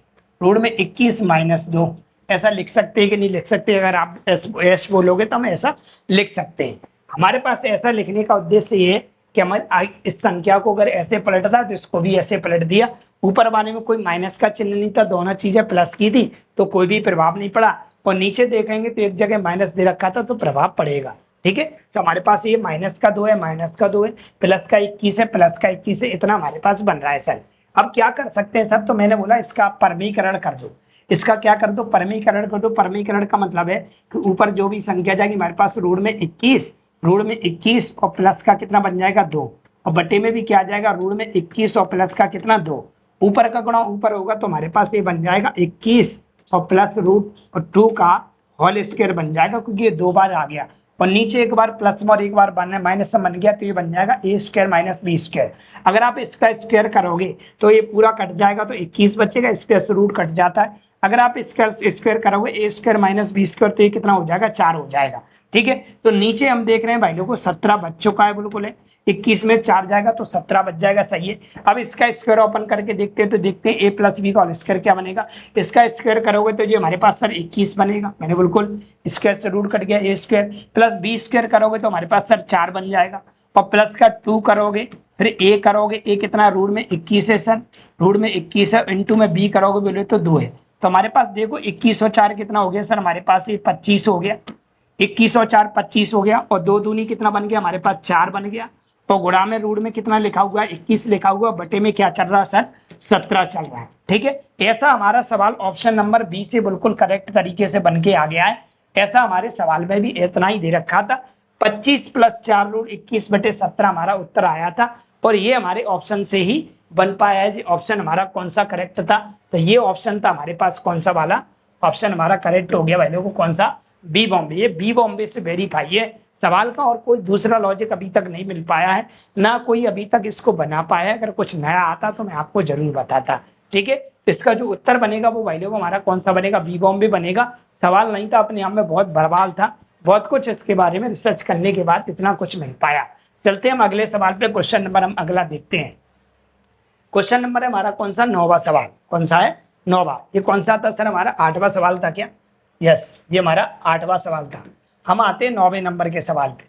-2। ऐसा लिख सकते हैं कि नहीं लिख सकते, अगर आप एस बोलोगे तो हम ऐसा लिख सकते हैं। हमारे पास ऐसा लिखने का उद्देश्य ये कि हमारे इस संख्या को अगर ऐसे पलटता तो इसको भी ऐसे पलट दिया। ऊपर वाले में कोई माइनस का चिन्ह नहीं था, दोनों चीजें प्लस की थी तो कोई भी प्रभाव नहीं पड़ा। और नीचे देखेंगे तो एक जगह माइनस दे रखा था तो प्रभाव पड़ेगा। ठीक है, तो हमारे पास ये -2 है, -2 है, प्लस का 21 है, प्लस का 21 है, इतना हमारे पास बन रहा है सर। अब क्या कर सकते हैं सर, तो मैंने बोला इसका परमीकरण कर दो। इसका क्या कर दो, परमीकरण कर दो। परमीकरण का मतलब है कि ऊपर जो भी संख्या जाएगी हमारे पास, रूट में 21 और प्लस का कितना बन जाएगा, 2, और बटे में भी क्या आ जाएगा, रूट में 21 और प्लस का कितना, 2। ऊपर का गुणा ऊपर होगा तो हमारे पास ये बन जाएगा 21 और प्लस √2 का होल स्क्वायर बन जाएगा, क्योंकि ये 2 बार आ गया। और नीचे एक बार प्लस और एक बार माइनस बन गया तो ये बन जाएगा a² - b²। अगर आप इसका स्क्वायर करोगे तो ये पूरा कट जाएगा तो 21 बचेगा, स्क्वायर से रूट कट जाता है। अगर आप इसका स्क्वायर करोगे a² - b² तो ये कितना हो जाएगा, 4 हो जाएगा। ठीक है, तो नीचे हम देख रहे हैं भाई लोगों को 17 बच चुका है, बिल्कुल है। 21 में 4 जाएगा तो 17 बच जाएगा, सही है। अब इसका स्क्वायर ओपन करके देखते हैं तो देखते हैं a + b का होल स्क्वायर क्या बनेगा। इसका स्क्वायर करोगे तो ये हमारे पास सर 21 बनेगा, मैंने बिल्कुल स्क्वायर से रूट कट गया, a² प्लस b² करोगे तो हमारे पास सर 4 बन जाएगा। और प्लस का 2 करोगे, फिर a करोगे, a कितना, रूट में 21 है सर, रूट में 21 है, इंटू में b करोगे बोले तो 2 है। तो हमारे पास देखो 21 और 4 कितना हो गया सर, हमारे पास ये 25 हो गया। 21 और 4 25 हो गया, और 2 दूनी कितना बन गया, हमारे पास 4 बन गया। तो गुणा में रूट में कितना लिखा हुआ है, 21 लिखा हुआ, बटे में क्या चल रहा है सर, 17 चल रहा है। ठीक है, ऐसा हमारा सवाल ऑप्शन नंबर बी से बिल्कुल करेक्ट तरीके से बन के आ गया है। ऐसा हमारे सवाल में भी इतना ही दे रखा था, 25 + 4 रूट 21/17 हमारा उत्तर आया था। और ये हमारे ऑप्शन से ही बन पाया है। ऑप्शन हमारा कौन सा करेक्ट था, तो ये ऑप्शन था हमारे पास, कौन सा वाला ऑप्शन हमारा करेक्ट हो गया भाई लोगों को, कौन सा, बी बॉम्बे। ये बी बॉम्बे से वेरीफाई है सवाल का, और कोई दूसरा लॉजिक अभी तक नहीं मिल पाया है, ना कोई अभी तक इसको बना पाया है। अगर कुछ नया आता तो मैं आपको जरूर बताता। ठीक है, इसका जो उत्तर बनेगा वो भाई लोग हमारा कौन सा बनेगा, बी बॉम्बे बनेगा। सवाल नहीं था अपने आप में, बहुत बवाल था, बहुत कुछ इसके बारे में रिसर्च करने के बाद इतना कुछ मिल पाया। चलते हम अगले सवाल पे, क्वेश्चन नंबर हम अगला देखते हैं। क्वेश्चन नंबर है हमारा कौन सा, 9वां सवाल। कौन सा है, 9वां। ये कौन सा था सर, हमारा 8वां सवाल था क्या, यस, ये हमारा 8वां सवाल था। हम आते हैं 9वें नंबर के सवाल पे।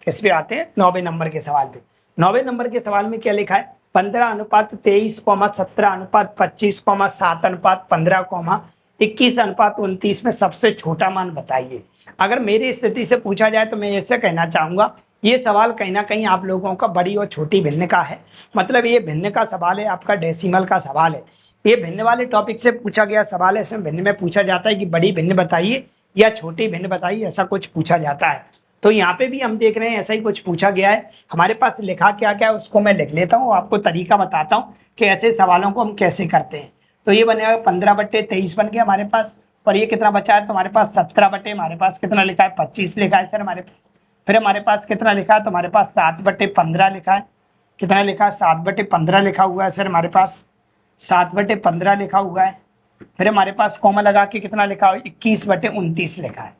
किस पे आते हैं, 9वें नंबर के सवाल पे। 9वें नंबर के सवाल में क्या लिखा है, 15:23, 17:25, 7:15, 21:29 में सबसे छोटा मान बताइए। अगर मेरी स्थिति से पूछा जाए तो मैं ऐसे कहना चाहूंगा, ये सवाल कहीं ना कहीं आप लोगों का बड़ी और छोटी भिन्न का है। मतलब ये भिन्न का सवाल है, आपका डेसिमल का सवाल है। ये भिन्न वाले टॉपिक से पूछा गया सवाल है। इसमें भिन्न में पूछा जाता है कि बड़ी भिन्न बताइए या छोटी भिन्न बताइए, ऐसा कुछ पूछा जाता है। तो यहाँ पे भी हम देख रहे हैं ऐसा ही कुछ पूछा गया है। हमारे पास लिखा क्या क्या है उसको मैं लिख लेता हूँ, आपको तरीका बताता हूँ कि ऐसे सवालों को हम कैसे करते हैं। तो ये बनेगा 15/23 बन गया हमारे पास। और ये कितना बचा है तो हमारे पास 17 बटे, हमारे पास कितना लिखा है 25 लिखा है सर हमारे पास। फिर हमारे पास कितना लिखा है तो हमारे पास 7/15 लिखा है। कितना लिखा है 7/15 लिखा हुआ है सर हमारे पास, 7/15 लिखा हुआ है। फिर हमारे पास कॉमा लगा के कितना लिखा है 21/29 लिखा है।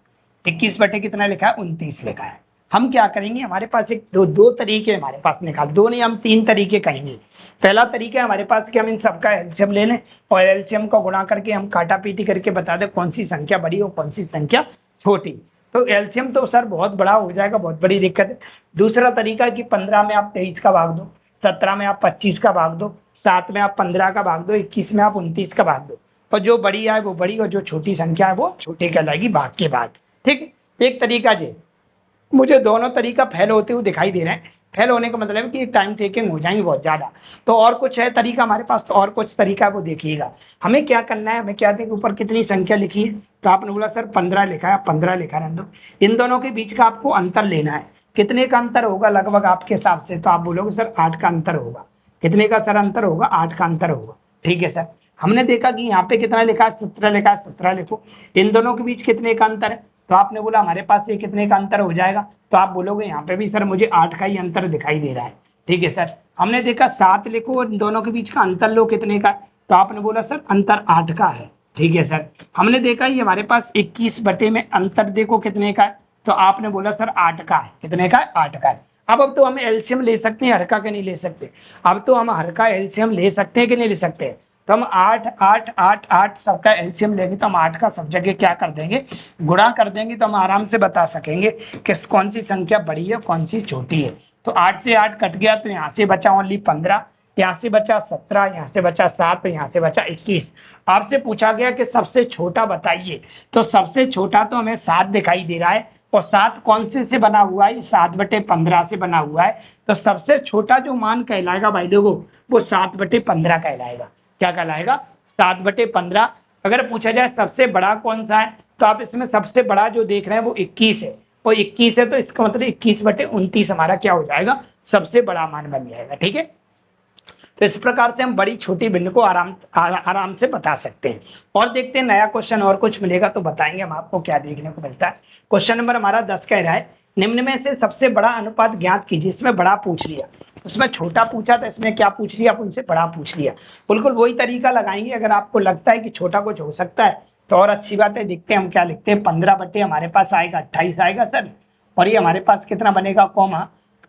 21 बटे कितना लिखा है 29 लिखा है। हम क्या करेंगे, हमारे पास एक दो तरीके हमारे पास निकाल, दो नहीं हम 3 तरीके कहेंगे। पहला तरीका है हमारे पास कि हम इन सबका एलसीएम ले लें और एलसीएम को गुणा करके हम काटा पीटी करके बता दें कौन सी संख्या बड़ी और कौन सी संख्या छोटी। तो एलसीएम तो सर बहुत बड़ा हो जाएगा, बहुत बड़ी दिक्कत है। दूसरा तरीका कि 15 में आप 23 का भाग दो, 17 में आप 25 का भाग दो, 7 में आप 15 का भाग दो, 21 में आप 29 का भाग दो। और जो बड़ी है वो बड़ी और जो छोटी संख्या है वो छोटी कहलाएगी भाग के बाद। ठीक, एक तरीका जी। मुझे दोनों तरीका फेल होते हुए दिखाई दे रहे हैं। फेल होने का मतलब है कि टाइम टेकिंग हो जाएंगे बहुत ज्यादा। तो और कुछ है तरीका हमारे पास, तो और कुछ तरीका वो देखिएगा। हमें क्या करना है, हमें क्या देखिए ऊपर कितनी संख्या लिखी है तो आपने बोला सर 15 लिखा है, 15 लिखा है। इन दोनों के बीच का आपको अंतर लेना है। कितने का अंतर होगा लगभग आपके हिसाब से, तो आप बोलोगे सर 8 का अंतर होगा। कितने का सर अंतर होगा, 8 का अंतर होगा। ठीक है सर, हमने देखा कि यहाँ पे कितना लिखा है 17 लिखा है, 17 लिखो। इन दोनों के बीच कितने का अंतर है तो आपने बोला हमारे पास ये कितने का अंतर हो जाएगा, तो आप बोलोगे यहाँ पे भी सर मुझे 8 का ही अंतर दिखाई दे रहा है। ठीक है सर, हमने देखा 7 लिखो और इन दोनों के बीच का अंतर लो कितने का, तो आपने बोला सर अंतर 8 का है। ठीक है सर, हमने देखा ये हमारे पास 21 बटे में अंतर देखो कितने का है, तो आपने बोला सर 8 का है। कितने का है, 8 का है। अब तो हम एलसीएम ले सकते हैं, हर का नहीं ले सकते। अब तो हम हर का एलसीएम ले सकते हैं कि नहीं ले सकते। तो हम 8 8 8 8 सबका एलसीएम लेंगे तो हम 8 का सब जगह क्या कर देंगे, गुणा कर देंगे। तो हम आराम से बता सकेंगे कि कौन सी संख्या बड़ी है कौन सी छोटी है। तो 8 से 8 कट गया तो यहाँ से बचा ओनली 15, यहाँ से बचा 17, यहाँ से बचा 7, तो यहाँ से बचा 21। आपसे पूछा गया कि सबसे छोटा बताइए, तो सबसे छोटा तो हमें 7 दिखाई दे रहा है। और 7 कौन से बना हुआ है, 7/15 से बना हुआ है। तो सबसे छोटा जो मान कहलाएगा भाई लोगों वो 7/15 कहलाएगा। क्या कहलाएगा, 7/15। अगर पूछा जाए सबसे बड़ा कौन सा है, तो आप इसमें सबसे बड़ा जो देख रहे हैं वो 21 है। और 21 है तो इसका मतलब 21/29 हमारा क्या हो जाएगा, सबसे बड़ा मान बन जाएगा। ठीक है, तो इस प्रकार से हम बड़ी छोटी भिन्न को आराम से बता सकते हैं। और देखते हैं नया क्वेश्चन और कुछ मिलेगा तो बताएंगे हम आपको क्या देखने को मिलता है। क्वेश्चन नंबर हमारा 10 कह रहा है निम्न में से सबसे बड़ा अनुपात ज्ञात कीजिए। इसमें बड़ा पूछ लिया, उसमें छोटा पूछा था, इसमें क्या पूछ लिया, आप उनसे बड़ा पूछ लिया। बिल्कुल वही तरीका लगाएंगे। अगर आपको लगता है कि छोटा कुछ हो सकता है तो और अच्छी बात है। देखते हैं हम क्या लिखते हैं। 15 बटे हमारे पास आएगा 28 आएगा सर। और ये हमारे पास कितना बनेगा कॉमा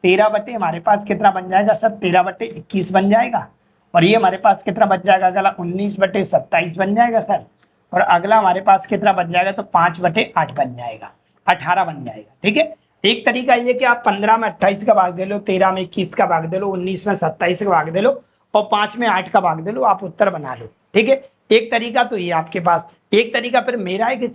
13 बटे हमारे पास कितना बन जाएगा सर, 13/21 बन जाएगा। और ये हमारे पास कितना बन जाएगा अगला 19/27 बन जाएगा सर। और अगला हमारे पास कितना बन जाएगा तो 5/8 बन जाएगा, 18 बन जाएगा। ठीक है, एक तरीका ये कि आप 15 में 28 का भाग दे लो, 13 में 21 का भाग दे लो, 19 में 27 का भाग दे लो और 5 में 8 का भाग दे लो, आप उत्तर बना लो। ठीक है, एक तरीका तो ये आपके पास। एक तरीका फिर मेरा है कि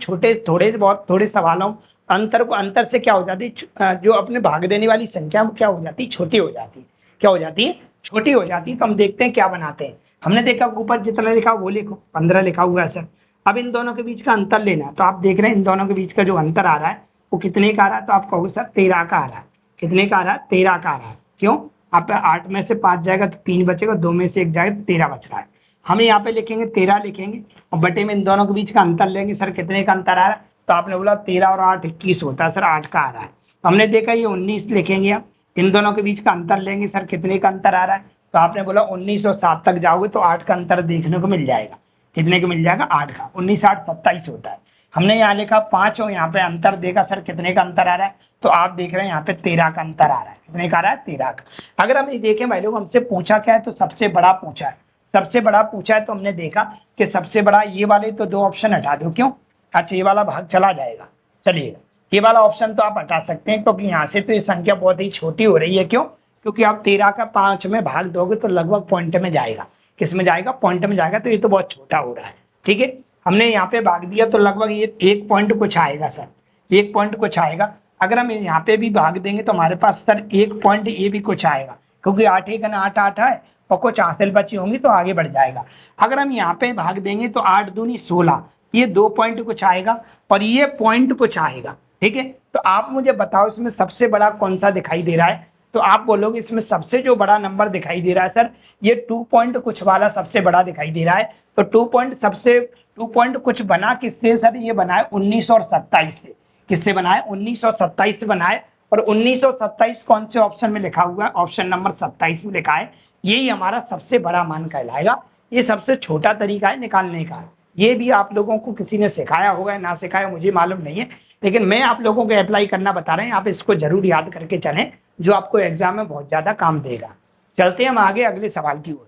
थोड़े सवालों अंतर से क्या हो जाती, जो अपने भाग देने वाली संख्या वो क्या हो जाती, छोटी हो जाती। क्या हो जाती है, छोटी हो जाती है। तो हम देखते हैं क्या बनाते हैं। हमने देखा ऊपर जितना लिखा वो लिखो, 15 लिखा हुआ है सर। अब इन दोनों के बीच का अंतर लेना है। तो आप देख रहे हैं इन दोनों के बीच का जो अंतर आ रहा है वो कितने का आ रहा है, तो आप कहोगे सर 13 का आ रहा है। कितने का आ रहा है, 13 का आ रहा है। क्यों, आप 8 में से 5 जाएगा तो 3 बचेगा, 2 में से 1 जाएगा तो 13 बच रहा है। हमें यहाँ पे लिखेंगे 13 लिखेंगे और बटे में इन दोनों के बीच का अंतर लेंगे। सर कितने का अंतर आ रहा है, तो आपने बोला 13 और 8 21 होता है सर, 8 का आ रहा है। तो हमने देखा ये 19 लिखेंगे। आप इन दोनों के बीच का अंतर लेंगे। सर कितने का अंतर आ रहा है, तो आपने बोला 19 और 7 तक जाओगे तो 8 का अंतर देखने को मिल जाएगा। कितने को मिल जाएगा, 8 का। 19 8 27 होता है। हमने यहाँ लिखा 5 और यहाँ पे अंतर देखा सर कितने का अंतर आ रहा है, तो आप देख रहे हैं यहाँ पे 13 का अंतर आ रहा है। कितने का आ रहा है, 13 का। अगर हम ये देखें भाई लोग, हमसे पूछा क्या है, तो सबसे बड़ा पूछा है। सबसे बड़ा पूछा है तो हमने देखा कि सबसे बड़ा ये वाले तो 2 ऑप्शन हटा दो। क्यों, अच्छा ये वाला भाग चला जाएगा, चलिएगा ये वाला ऑप्शन तो आप हटा सकते हैं क्योंकि यहाँ से तो ये संख्या बहुत ही छोटी हो रही है। क्यों, क्योंकि आप 13 का 5 में भाग दोगे तो लगभग पॉइंट में जाएगा। किस में जाएगा? पॉइंट में जाएगा। तो ये तो बहुत छोटा हो रहा है। ठीक है, हमने यहाँ पे भाग दिया तो लगभग ये 1 पॉइंट कुछ आएगा सर, 1 पॉइंट कुछ आएगा। अगर हम यहाँ पे भी भाग देंगे तो हमारे पास सर 1 पॉइंट ये भी कुछ आएगा, क्योंकि 8 1 8 8 है और कुछ हासिल बची होंगी तो आगे बढ़ जाएगा। अगर हम यहाँ पे भाग देंगे तो 8 दूनी 16, ये 2 पॉइंट कुछ आएगा और ये पॉइंट कुछ आएगा। ठीक है, तो आप मुझे बताओ इसमें सबसे बड़ा कौन सा दिखाई दे रहा है? तो आप बोलोगे इसमें सबसे जो बड़ा नंबर दिखाई दे रहा है सर, ये 2 पॉइंट कुछ वाला सबसे बड़ा दिखाई दे रहा है। तो 2 पॉइंट कुछ बना किससे सर? ये बना है 19 और 27 से। किससे बना है? 19 और 27 से बना है। और 19 और 27 कौन से ऑप्शन में लिखा हुआ है? ऑप्शन नंबर 27 में लिखा है। यही हमारा सबसे बड़ा मान कहलाएगा। ये सबसे छोटा तरीका है निकालने का। ये भी आप लोगों को किसी ने सिखाया होगा, ना सिखाया मुझे मालूम नहीं है, लेकिन मैं आप लोगों को अप्लाई करना बता रहे हैं। आप इसको जरूर याद करके चलें, जो आपको एग्जाम में बहुत ज्यादा काम देगा। चलते हैं हम आगे अगले सवाल की ओर।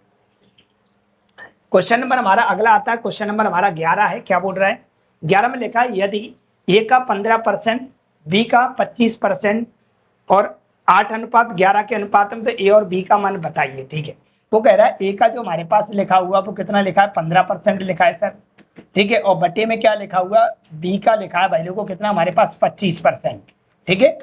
क्वेश्चन नंबर हमारा अगला आता है, क्वेश्चन नंबर हमारा 11 है। क्या बोल रहा है? 11 में लिखा है यदि ए का 15%, बी का 25% और 8:11 के अनुपात में, तो ए और बी का मान बताइए। ठीक है, वो कह रहा है ए का जो हमारे पास लिखा हुआ वो कितना लिखा है? 15% लिखा है सर। ठीक है, और बटे में क्या लिखा हुआ? बी का लिखा है वैल्यू को कितना हमारे पास? 25%। ठीक है,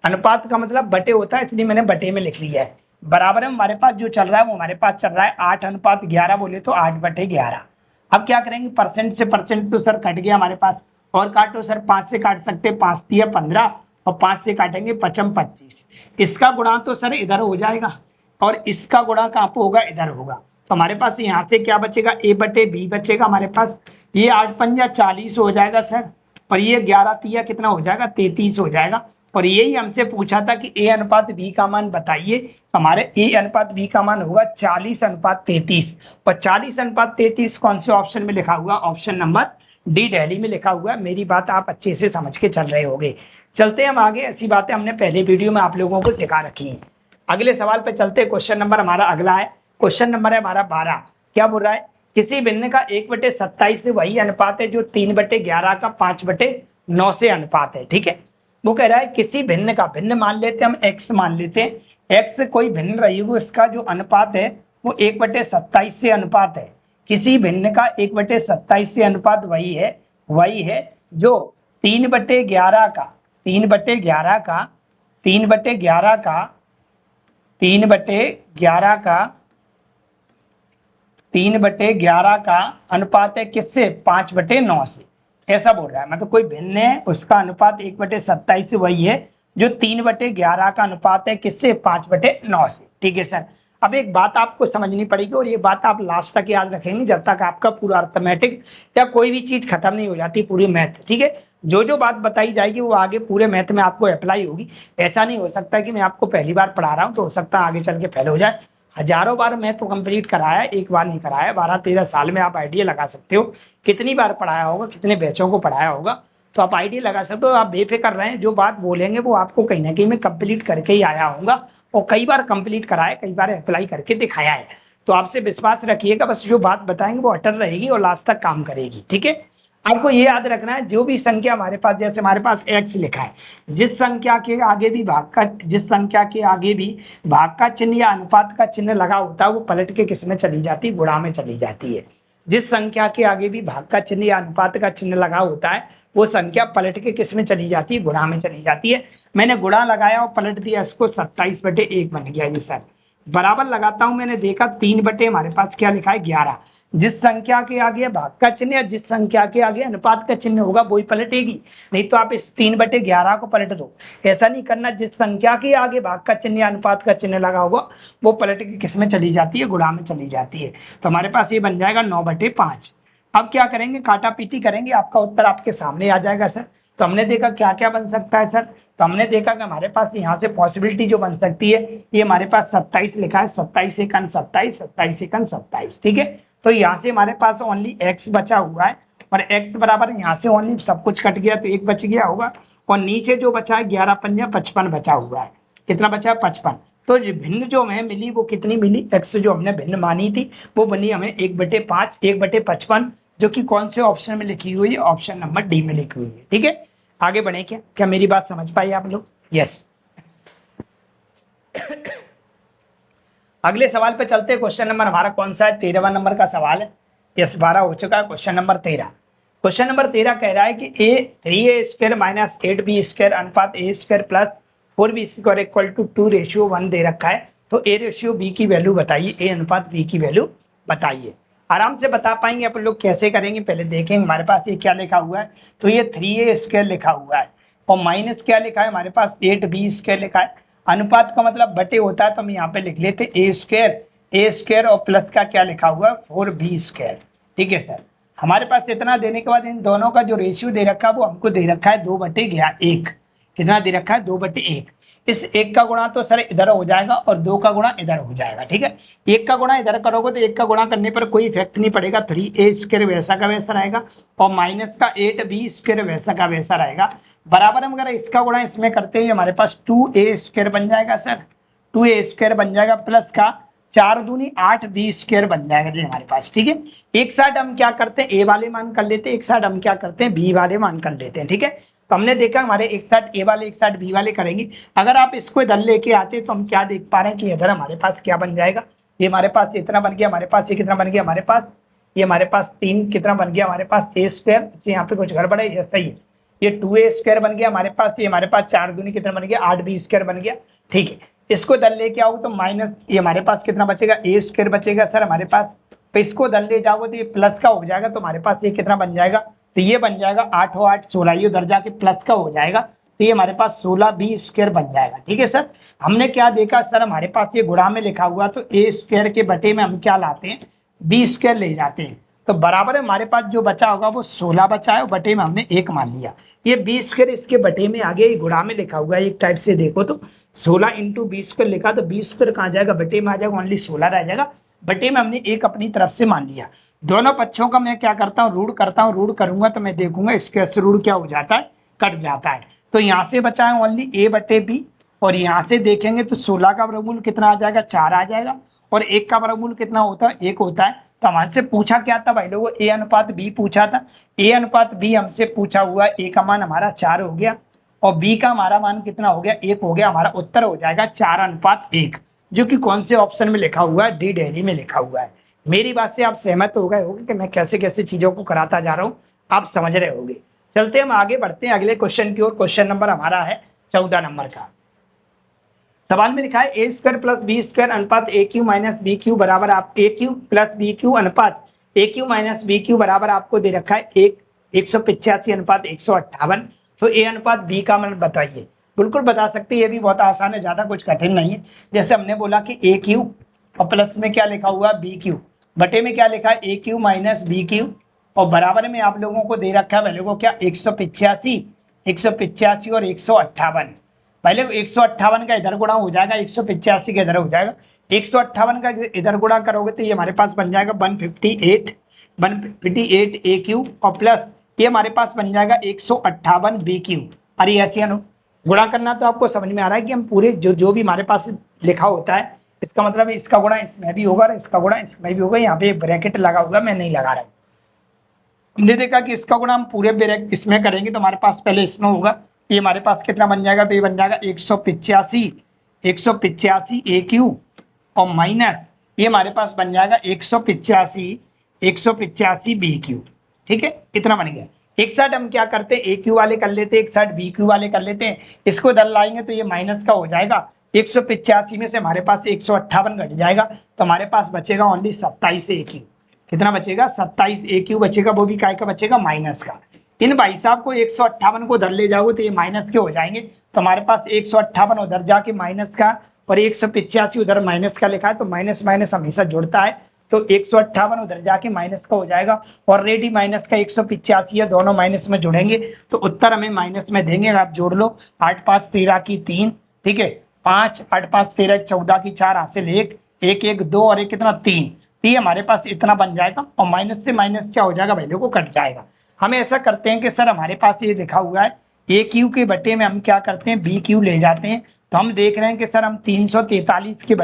अनुपात का मतलब बटे होता है, इसलिए मैंने बटे में लिख लिया है। बराबर में हमारे पास जो चल रहा है वो हमारे पास चल रहा है 8:11, बोले तो 8/11। अब क्या करेंगे? परसेंट से परसेंट तो सर कट गया हमारे पास, और काटो सर, 5 से काट सकते, 5 तिया 15 और 5 से काटेंगे 5 25। इसका गुणा तो सर इधर हो जाएगा और इसका गुणा कहाँ पे होगा? इधर होगा। तो हमारे पास यहाँ से क्या बचेगा? ए बटे बी बचेगा हमारे पास। ये 8 पंजा 40 हो जाएगा सर, और ये 11 तिया कितना हो जाएगा? 33 हो जाएगा। और यही हमसे पूछा था कि ए अनुपात बी का मान बताइए, तो हमारे ए अनुपात बी का मान होगा 40:33। और 40:33 कौन से ऑप्शन में लिखा हुआ? ऑप्शन नंबर डी, दिल्ली में लिखा हुआ है। मेरी बात आप अच्छे से समझ के चल रहे होंगे। चलते हैं हम आगे, ऐसी बातें हमने पहले वीडियो में आप लोगों को सिखा रखी है। अगले सवाल पे चलते हैं। क्वेश्चन नंबर हमारा अगला है, क्वेश्चन नंबर है हमारा 12। क्या बोल रहा है? किसी भिन्न का 1/27 से वही अनुपात है जो 3/11 का 5/9 से अनुपात है। ठीक है, वो कह रहा है किसी भिन्न का, भिन्न मान लेते हैं हम, x मान लेते हैं, x कोई भिन्न रही हो, इसका जो अनुपात है वो 1/27 से अनुपात है। किसी भिन्न का 1/27 से अनुपात वही है जो 3/11 का 3/11 का अनुपात है किससे? 5/9 से। ऐसा बोल रहा है, मतलब कोई भिन्न है उसका अनुपात 1/27 से वही है जो 3/11 का अनुपात है किससे? 5/9 से। ठीक है सर, अब एक बात आपको समझनी पड़ेगी और ये बात आप लास्ट तक याद रखेंगे, जब तक आपका पूरा अर्थमेटिक या कोई भी चीज खत्म नहीं हो जाती, पूरी मैथ। ठीक है, जो बात बताई जाएगी वो आगे पूरे मैथ में आपको अप्लाई होगी। ऐसा नहीं हो सकता कि मैं आपको पहली बार पढ़ा रहा हूँ तो हो सकता है आगे चल के फेल हो जाए। हजारों बार मैथ तो कंप्लीट कराया, एक बार नहीं कराया। 12-13 साल में आप आइडिया लगा सकते हो कितनी बार पढ़ाया होगा, कितने बैचों को पढ़ाया होगा, तो आप आइडिया लगा सकते हो। आप बेफिक्र रहें, जो बात बोलेंगे वो आपको कहीं ना कहीं में कंप्लीट करके ही आया होगा, और कई बार कंप्लीट कराया, कई बार अप्लाई करके दिखाया है। तो आपसे विश्वास रखिएगा, बस जो बात बताएंगे वो अटल रहेगी और लास्ट तक काम करेगी। ठीक है, आपको ये याद रखना है, जो भी संख्या हमारे पास, जैसे हमारे पास x लिखा है, जिस संख्या के आगे भी भाग का चिन्ह या अनुपात का चिन्ह लगा होता है वो पलट के किस में चली जाती है? गुणा में चली जाती है। जिस संख्या के आगे भी भाग का चिन्ह या अनुपात का चिन्ह लगा होता है वो संख्या पलट के किस में चली जाती है? गुणा में चली जाती है। मैंने गुणा लगाया और पलट दिया, इसको 27/1 बन गया ये सर। बराबर लगाता हूं, मैंने देखा 3 हमारे पास क्या लिखा है? 11। जिस संख्या के आगे भाग का चिन्ह या जिस संख्या के आगे अनुपात का चिन्ह होगा वही पलटेगी, नहीं तो आप इस 3/11 को पलट दो। ऐसा नहीं करना, जिस संख्या के आगे भाग का चिन्ह या अनुपात का चिन्ह लगा होगा वो पलट के किस में चली जाती है? गुणा में चली जाती है। तो हमारे पास ये बन जाएगा 9/5। अब क्या करेंगे? काटा पीटी करेंगे, आपका उत्तर आपके सामने आ जाएगा सर। तो हमने देखा क्या क्या बन सकता है सर, तो हमने देखा कि हमारे पास यहाँ से पॉसिबिलिटी जो बन सकती है, ये हमारे पास 27 लिखा है, 27 एकन 27, 27 एकन 27। ठीक है, तो यहाँ से हमारे पास ओनली x बचा हुआ है, और x बराबर यहाँ से ओनली सब कुछ कट गया तो 1 बच गया होगा, और नीचे जो बचा है 11 पंजा 55 बचा हुआ है। कितना बचा है? 55। तो भिन्न जो हमें मिली वो कितनी मिली? x जो हमने भिन्न मानी थी वो बनी हमें 1/5, 1/55, जो कि कौन से ऑप्शन में लिखी हुई है? ऑप्शन नंबर डी में लिखी हुई है। ठीक है, आगे बढ़े। क्या मेरी बात समझ पाई आप लोग? यस। अगले सवाल पे चलते हैं। क्वेश्चन नंबर हमारा कौन सा है? 13वां नंबर का सवाल है। यस 12 हो चुका है। Question number 13। क्वेश्चन नंबर 13 कह रहा है कि a3a² माइनस 8b² अनुपात a² plus 4b² equal to 2:1 दे रखा है। तो a रेशियो b की वैल्यू बताइए, a अनुपात b की वैल्यू बताइए। आराम से बता पाएंगे अपन लोग। कैसे करेंगे पहले देखेंगे। हमारे पास ये क्या लिखा हुआ है? तो ये 3a² लिखा हुआ है और माइनस क्या लिखा है हमारे पास? 8b² लिखा है। अनुपात का मतलब बटे होता है, तो हम यहाँ पे लिख लेते a² और प्लस का क्या लिखा हुआ है? 4b²। ठीक है सर। हमारे पास इतना देने के बाद इन दोनों का जो रेशियो दे रखा है वो हमको दे रखा है 2/1। कितना दे रखा है? 2/1। इस एक का गुणा तो सर इधर हो जाएगा और 2 का गुणा इधर हो जाएगा। ठीक है, एक का गुणा इधर करोगे तो एक का गुणा करने पर कोई इफेक्ट नहीं पड़ेगा। 3a² वैसा का वैसा रहेगा और माइनस का 8b² वैसा का वैसा रहेगा। बराबर हम अगर इसका गुणा इसमें करते हैं हमारे पास 2a² बन जाएगा सर। 2a² बन जाएगा प्लस का 4 दूनी 8b² बन जाएगा जी हमारे पास। ठीक है, एक साइड हम क्या करते हैं? a वाले मान कर लेते हैं, एक साइड हम क्या करते हैं? b वाले मान कर लेते हैं। ठीक है, तो हमने देखा हमारे एक साइड a वाले एक साइड b वाले करेंगे। अगर आप इसको इधर लेके आते तो हम क्या देख पा रहे हैं कि इधर हमारे पास क्या बन जाएगा? ये हमारे पास इतना बन गया, हमारे पास ये कितना बन गया? हमारे पास ये हमारे पास 3 कितना बन गया? हमारे पास a²। यहाँ पे कुछ गड़बड़ है, ये सही है। ये 2a² बन गया हमारे पास। ये हमारे पास 4 दूनी कितना बन गया? 8b² बन गया। ठीक है, इसको दल लेके आओ तो माइनस ये हमारे पास कितना बचेगा? a² बचेगा सर हमारे पास। तो इसको दल ले जाओगे तो ये प्लस का हो जाएगा, तो हमारे पास ये कितना बन जाएगा? तो ये बन जाएगा 8 और 8 16, ये उधर जाके प्लस का हो जाएगा, तो ये हमारे पास 16b² बन जाएगा। ठीक है सर। हमने क्या देखा सर? हमारे पास ये गुणा में लिखा हुआ, तो a² के बटे में हम क्या लाते हैं? b² ले जाते हैं। तो बराबर है हमारे पास जो बचा होगा वो 16 बचा है और बटे में हमने 1 मान लिया। ये b² इसके बटे में आ गया, ये गुणा में लिखा हुआ है। एक टाइप से देखो तो 16 इंटू b² लिखा, तो b² कहाँ जाएगा? बटे में आ जाएगा, ओनली 16 रह जाएगा। बटे में हमने 1 अपनी तरफ से मान लिया। दोनों पक्षों का मैं क्या करता हूँ? रूढ़ करता हूँ। रूढ़ करूंगा तो मैं देखूंगा स्क्वायर से रूढ़ क्या हो जाता है? कट जाता है। तो यहाँ से बचा है ओनली a/b और यहाँ से देखेंगे तो 16 का वर्गमूल कितना आ जाएगा? 4 आ जाएगा और 1 का वर्गमूल कितना होता है? 1 होता है। तो हमारे पूछा क्या था भाई लोगों? a अनुपात b पूछा था। a अनुपात b हमसे पूछा हुआ, a का मान हमारा 4 हो गया और b का हमारा मान कितना हो गया? 1 हो गया। हमारा उत्तर हो जाएगा 4:1, जो कि कौन से ऑप्शन में लिखा हुआ है? डी दिल्ली में लिखा हुआ है। मेरी बात से आप सहमत हो गए होंगे कि मैं कैसे कैसे चीजों को कराता जा रहा हूँ, आप समझ रहे होंगे। चलते हम आगे बढ़ते हैं अगले क्वेश्चन की ओर। क्वेश्चन नंबर हमारा है 14 नंबर का। सवाल में लिखा है a² प्लस b² अनुपात a³ माइनस b³ बराबर आप a³ प्लस b³ अनुपात a³ माइनस b³ बराबर आपको दे रखा है 185 अनुपात 158। तो a अनुपात b का मान बताइए। बिल्कुल बता सकते हैं, ये भी बहुत आसान है, ज्यादा कुछ कठिन नहीं है। जैसे हमने बोला कि a³ और प्लस में क्या लिखा हुआ है? b³ बटे में क्या लिखा है? a³ माइनस b³ और बराबर में आप लोगों को दे रखा है पहले को क्या? 185 और 158। पहले 158 का इधर गुणा हो जाएगा, 185 का इधर हो जाएगा। 158 का इधर गुणा करोगे तो ये हमारे पास बन जाएगा 158 a³ और प्लस ये हमारे पास बन जाएगा 158 b³। अरे ऐसे गुणा करना तो आपको समझ में आ रहा है कि हम पूरे जो भी हमारे पास लिखा होता है, इसका मतलब इसका गुणा इसमें भी होगा और इसका गुणा इसमें भी होगा। यहाँ पे एक ब्रैकेट लगा हुआ, मैं नहीं लगा रहा हूँ। हमने देखा कि इसका गुणा हम पूरे ब्रैकेट इसमें करेंगे तो हमारे पास पहले इसमें होगा, ये हमारे पास कितना बन जाएगा? तो ये बन जाएगा 185 a³ और माइनस ये हमारे पास बन जाएगा 185 b³। ठीक है, इतना बन गया। एक साइड हम क्या करते हैं? a³ वाले कर लेते हैं, एक साइड b³ वाले कर लेते हैं। इसको इधर लाएंगे तो ये माइनस का हो जाएगा। 185 में से हमारे पास 158 घट जाएगा, तो हमारे पास बचेगा ओनली 27 a³। कितना बचेगा? 27 a³ बचेगा, वो भी काय का बचेगा? माइनस का। इन भाई साहब को 158 को उधर ले जाओगे तो ये माइनस के हो जाएंगे, तो हमारे पास 158 उधर जाके माइनस का और 185 उधर माइनस का लिखा है, तो माइनस माइनस हमेशा जुड़ता है, तो 158 उधर जाके माइनस का हो जाएगा। ऑलरेडी माइनस का 185 है, दोनों माइनस में जुड़ेंगे तो उत्तर हमें माइनस में देंगे। आप जोड़ लो, 8 5 13 की 3, ठीक है, 5 8 5 13 14 की 4 हासिल 1 1 1 2 और 1 कितना 3, तो ये हमारे पास इतना बन जाएगा और माइनस से माइनस क्या हो जाएगा? वैल्यू को कट जाएगा। हम ऐसा करते हैं कि सर हमारे पास ये लिखा हुआ है a³ के बटे में हम क्या करते हैं? b³ ले जाते हैं। तो हम देख रहे हैं कि सर हम 343 के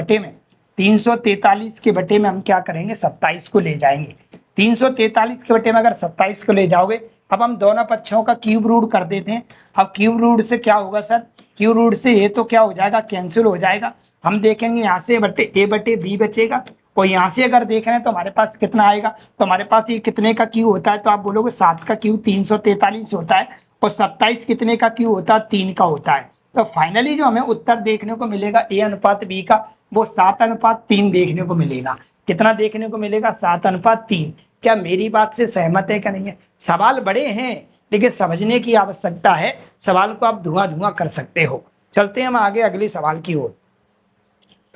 बटे में हम क्या करेंगे? 27 को ले जाएंगे। 343 के बटे में अगर 27 को ले जाओगे, अब हम दोनों पक्षों का क्यूब रूट कर देते हैं। अब क्यूब रूट से क्या होगा सर, क्यूब रूट से ये तो क्या हो जाएगा, कैंसिल हो जाएगा। हम देखेंगे यहाँ से ए बटे बी बचेगा, और यहाँ से अगर देख रहे हैं तो हमारे पास कितना आएगा, तो हमारे पास ये कितने का क्यू होता है, तो आप बोलोगे 7 का क्यू 343 होता है, और 27 कितने का क्यू होता है, 3 का होता है। तो फाइनली जो हमें उत्तर देखने को मिलेगा ए अनुपात बी का, वो 7:3 देखने को मिलेगा। कितना देखने को मिलेगा, 7:3। क्या मेरी बात से सहमत है क्या नहीं है? सवाल बड़े हैं लेकिन समझने की आवश्यकता है, सवाल को आप धुआं कर सकते हो। चलते हैं हम आगे अगले सवाल की ओर।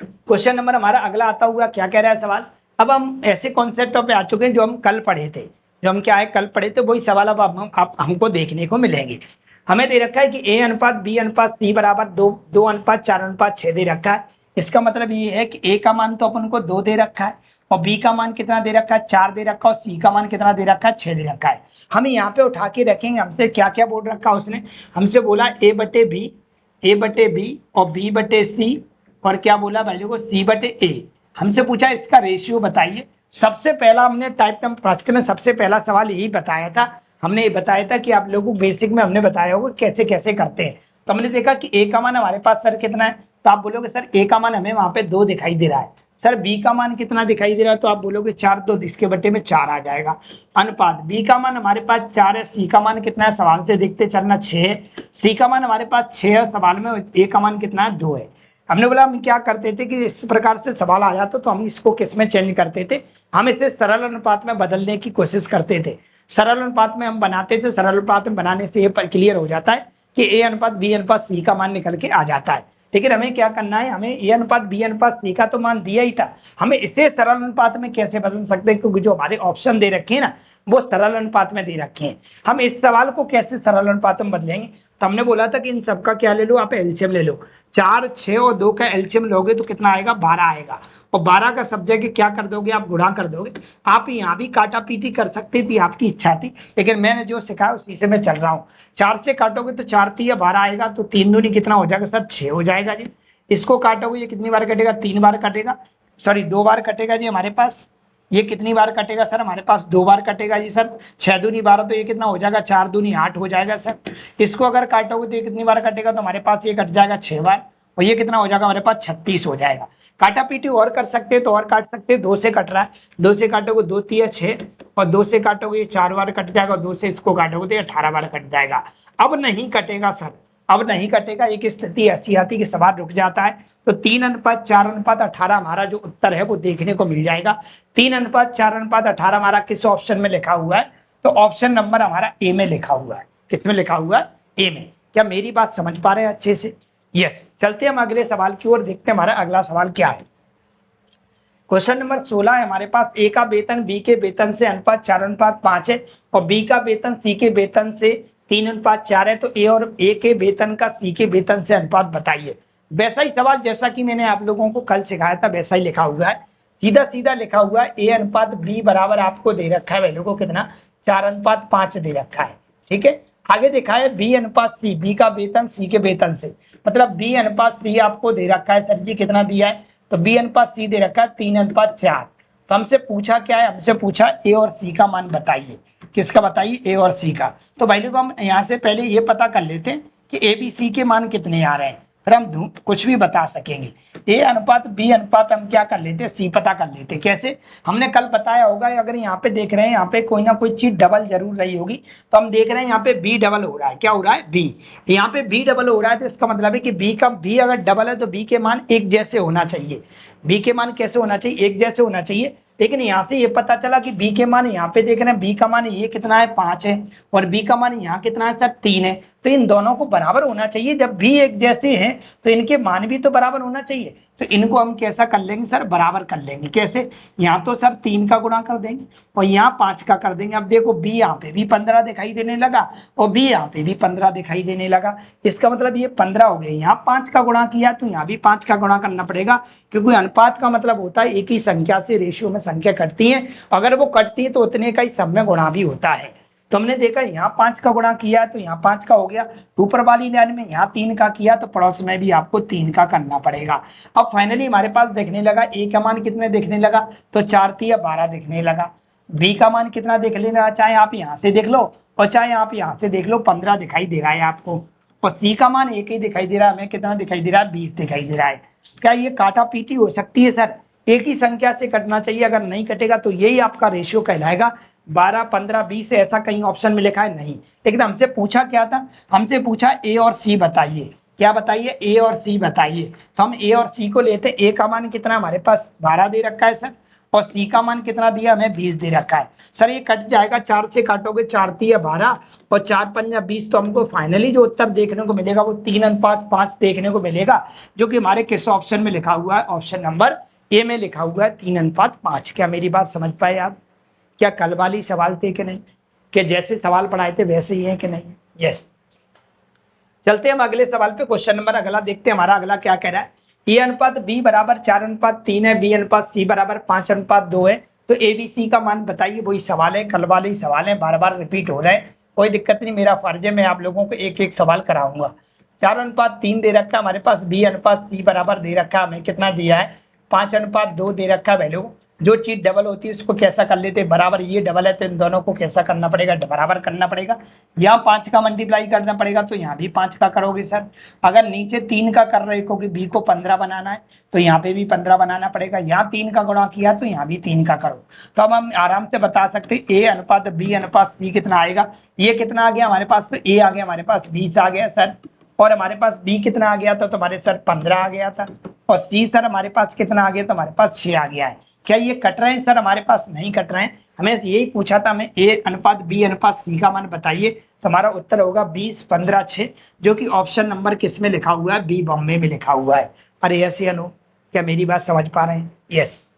क्वेश्चन नंबर हमारा अगला आता हुआ क्या कह रहा है सवाल। अब हम ऐसे कॉन्सेप्टों पे आ चुके हैं जो हम कल पढ़े थे, जो हम क्या है कल पढ़े थे, वही सवाल अब आप हमको देखने को मिलेंगे। हमें दे रखा है कि ए अनुपात बी अनुपात सी बराबर 2:4:6 दे रखा है। इसका मतलब ये है कि ए का मान तो अपन को 2 दे रखा है, और बी का मान कितना दे रखा है, 4 दे रखा है, और सी का मान कितना दे रखा है, 6 दे रखा है। हम यहाँ पे उठा के रखेंगे, हमसे क्या क्या बोल रखा है उसने, हमसे बोला ए बटे बी और बी बटे सी, और क्या बोला वैल्यू को सी बटे ए। हमसे पूछा इसका रेशियो बताइए। सबसे पहला हमने टाइप नंबर फर्स्ट में सबसे पहला सवाल यही बताया था, हमने ये बताया था कि आप लोगों को बेसिक में हमने बताया होगा कैसे कैसे करते हैं। तो हमने देखा कि ए का मान हमारे पास सर कितना है, तो आप बोलोगे सर ए का मान हमें वहां पे 2 दिखाई दे रहा है, सर बी का मान कितना दिखाई दे रहा है, तो आप बोलोगे 4, 2 इसके बटे में 4 आ जाएगा। अनुपात बी का मान हमारे पास 4 है, सी का मान कितना है, सवाल से देखते चलना 6 है, सी का मान हमारे पास 6 है, सवाल में ए का मान कितना है, 2 है। हमने बोला हम क्या करते थे कि इस प्रकार से सवाल आ जाता तो हम इसको किस में चेंज करते थे, हम इसे सरल अनुपात में बदलने की कोशिश करते थे। सरल अनुपात में हम बनाते थे, सरल अनुपात में बनाने से ये क्लियर हो जाता है कि ए अनुपात बी अनुपात सी का मान निकल के आ जाता है। लेकिन हमें क्या करना है, हमें ए अनुपात बी अनुपात सी का तो मान दिया ही था, हमें इसे सरल अनुपात में कैसे बदल सकते हैं, क्योंकि जो हमारे ऑप्शन दे रखे हैं ना वो सरल अनुपात में दे रखे हैं। हम इस सवाल को कैसे सरल अनुपात में बदलेंगे, तो हमने बोला था कि इन सबका क्या ले लो, आप एलसीएम ले लो। 4, 6 और 2 का एलसीएम लोगे तो कितना आएगा, 12 आएगा, और 12 का सब जगह क्या कर दोगे, आप गुणा कर दोगे। आप यहाँ भी काटा पीटी कर सकते थी, आपकी इच्छा थी, लेकिन मैंने जो सिखाया उसी से मैं चल रहा हूँ। 4 से काटोगे तो 4 3 12 आएगा, तो 3 दूनी कितना हो जाएगा सर, 6 हो जाएगा जी। इसको काटोगे ये कितनी बार कटेगा, 3 बार कटेगा, सॉरी 2 बार कटेगा जी हमारे पास। ये कितनी बार कटेगा सर, हमारे पास 2 बार कटेगा जी सर। 6 दूनी 12, तो ये कितना हो जाएगा, 4 दूनी 8 हो जाएगा सर। इसको अगर काटोगे तो ये कितनी बार कटेगा, तो हमारे पास ये कट जाएगा 6 बार, और ये कितना हो जाएगा हमारे पास 36 हो जाएगा। काटा पीटी और कर सकते हैं तो और काट सकते हैं, 2 से कट रहा है, 2 से काटोगे 2 3 6, और 2 से काटोगे ये 4 बार कट जाएगा, और 2 से इसको काटोगे तो ये 18 बार कट जाएगा। अब नहीं कटेगा सर, अब नहीं कटेगा। एक स्थिति ऐसी आती कि सवाल रुक जाता है, तो 3:4:18 हमारा जो उत्तर है वो देखने को मिल जाएगा। 3:4:18 हमारा किस ऑप्शन में लिखा हुआ है, तो ऑप्शन नंबर हमारा ए में लिखा हुआ है। किस में लिखा हुआ है, ए में। क्या मेरी बात समझ पा रहे हैं अच्छे से? यस। चलते हम अगले सवाल की ओर, देखते हैं हमारा अगला सवाल क्या है। क्वेश्चन नंबर 16 है हमारे पास, ए का वेतन बी के वेतन से अनुपात 4:5 है, और बी का वेतन सी के वेतन से 3:4 है, तो ए और ए के वेतन का सी के वेतन से अनुपात बताइए। वैसा ही सवाल जैसा कि मैंने आप लोगों को कल सिखाया था वैसा ही लिखा हुआ है, सीधा सीधा लिखा हुआ है। ए अनुपात बी बराबर आपको दे रखा है वैल्यू को कितना, 4:5 दे रखा है, ठीक है। आगे देखा है बी अनुपात सी, बी का वेतन सी के वेतन से, मतलब बी अनुपात सी आपको दे रखा है, सर जी कितना दिया है, तो बी अनुपात सी दे रखा है 3:4। तो हमसे पूछा क्या है, हमसे पूछा ए और सी का मान बताइए। किसका बताइए, ए और सी का। तो वैल्यू को हम यहाँ से पहले ये पता कर लेते हैं कि ए बी सी के मान कितने आ रहे हैं, फिर हम कुछ भी बता सकेंगे। ए अनुपात बी अनुपात हम क्या कर लेते हैं, सी पता कर लेते हैं। कैसे, हमने कल बताया होगा, अगर यहाँ पे देख रहे हैं यहाँ पे कोई ना कोई चीज डबल जरूर रही होगी, तो हम देख रहे हैं यहाँ पे बी डबल हो रहा है। क्या हो रहा है, बी। यहाँ पे बी डबल हो रहा है, तो इसका मतलब है कि बी अगर डबल है तो बी के मान एक जैसे होना चाहिए। बी के मान कैसे होना चाहिए, एक जैसे होना चाहिए। लेकिन यहाँ से ये पता चला कि बी के मान यहाँ पे देख रहे हैं, बी का मान ये कितना है 5 है, और बी का मान यहाँ कितना है सर 3 है, तो इन दोनों को बराबर होना चाहिए। जब भी एक जैसे हैं तो इनके मान भी तो बराबर होना चाहिए। तो इनको हम कैसा कर लेंगे सर, बराबर कर लेंगे। कैसे, यहाँ तो सर 3 का गुणा कर देंगे और यहाँ 5 का कर देंगे। अब देखो बी यहाँ पे भी 15 दिखाई देने लगा और बी यहाँ पे भी 15 दिखाई देने लगा, इसका मतलब ये 15 हो गए। यहाँ 5 का गुणा किया तो यहाँ भी 5 का गुणा करना पड़ेगा, क्योंकि अनुपात का मतलब होता है एक ही संख्या से रेशियो में संख्या कटती है, अगर वो कटती है तो उतने का ही सब में गुणा भी होता है। तो हमने देखा यहाँ 5 का गुणा किया तो यहाँ 5 का हो गया, ऊपर वाली लाइन में यहाँ 3 का किया तो पड़ोस में भी आपको 3 का करना पड़ेगा। अब फाइनली हमारे पास देखने लगा ए का मान कितने दिखने लगा, तो 4 3 12 दिखने लगा। बी का मान कितना देख लेना, चाहे आप यहाँ से देख लो और चाहे आप यहाँ से देख लो, 15 दिखाई दे रहा है आपको। और सी का मान एक ही दिखाई दे रहा है हमें, कितना दिखाई दे रहा है, 20 दिखाई दे रहा है। क्या ये काटा पीटी हो सकती है सर? एक ही संख्या से कटना चाहिए, अगर नहीं कटेगा तो यही आपका रेशियो कहलाएगा। 12, 15, 20 ऐसा कहीं ऑप्शन में लिखा है नहीं, लेकिन हमसे पूछा क्या था, हमसे पूछा ए और सी बताइए। क्या बताइए? ए और सी बताइए। तो हम ए और सी को लेते। ए का मान कितना हमारे पास 12 दे रखा है सर, और सी का मान कितना दिया हमें, 20 दे रखा है सर। ये कट जाएगा, 4 से काटोगे, 4 3 12 और 4 5 20। तो हमको फाइनली जो उत्तर देखने को मिलेगा वो 3:5 देखने को मिलेगा, जो कि हमारे किस ऑप्शन में लिखा हुआ है, ऑप्शन नंबर ए में लिखा हुआ है 3:5। क्या मेरी बात समझ पाए आप? क्या कल वाली सवाल थे कि नहीं, कि जैसे सवाल पढ़ाए थे वैसे ही है कि नहीं? यस। चलते हैं हम अगले सवाल पे। क्वेश्चन नंबर अगला देखते हैं, हमारा अगला क्या कह रहा है। ए अनुपात बी बराबर 4:3 है, बी अनुपात सी बराबर 5:2 है, तो ए बी सी का मान बताइए। वही सवाल है, कल वाले ही सवाल है, बार बार रिपीट हो रहे हैं, कोई दिक्कत नहीं, मेरा फर्ज है, मैं आप लोगों को एक एक सवाल कराऊंगा। 4:3 दे रखा है हमारे पास, बी अनुपात सी बराबर दे रखा है हमें, कितना दिया है, 5:2 दे रखा है वैल्यू। जो चीज डबल होती है उसको कैसा कर लेते हैं, बराबर। ये डबल है तो इन दोनों को कैसा करना पड़ेगा, बराबर करना पड़ेगा। यहाँ 5 का मल्टीप्लाई करना पड़ेगा, तो यहाँ भी 5 का करोगे सर। अगर नीचे 3 का कर रहे हो क्योंकि बी को 15 बनाना है, तो यहाँ पे भी 15 बनाना पड़ेगा। यहाँ 3 का गुणा किया तो यहाँ भी 3 का करो। तो अब हम आराम से बता सकते हैं ए अनुपात बी अनुपात सी कितना आएगा। ये कितना आ गया हमारे पास, तो ए आ गया हमारे पास 20 आ गया सर, और हमारे पास बी कितना आ गया था, तो हमारे सर 15 आ गया था, और सी सर हमारे पास कितना आ गया, तो हमारे पास 6 आ गया है। क्या ये कट रहे हैं सर? हमारे पास नहीं कट रहे हैं। हमें यही पूछा था, हमें ए अनुपात बी अनुपात सी का मान बताइए, तो हमारा उत्तर होगा 20, 15, 6, जो कि ऑप्शन नंबर किस में लिखा हुआ है, बी बॉम्बे में लिखा हुआ है। अरे यस या नो, क्या मेरी बात समझ पा रहे हैं? यस।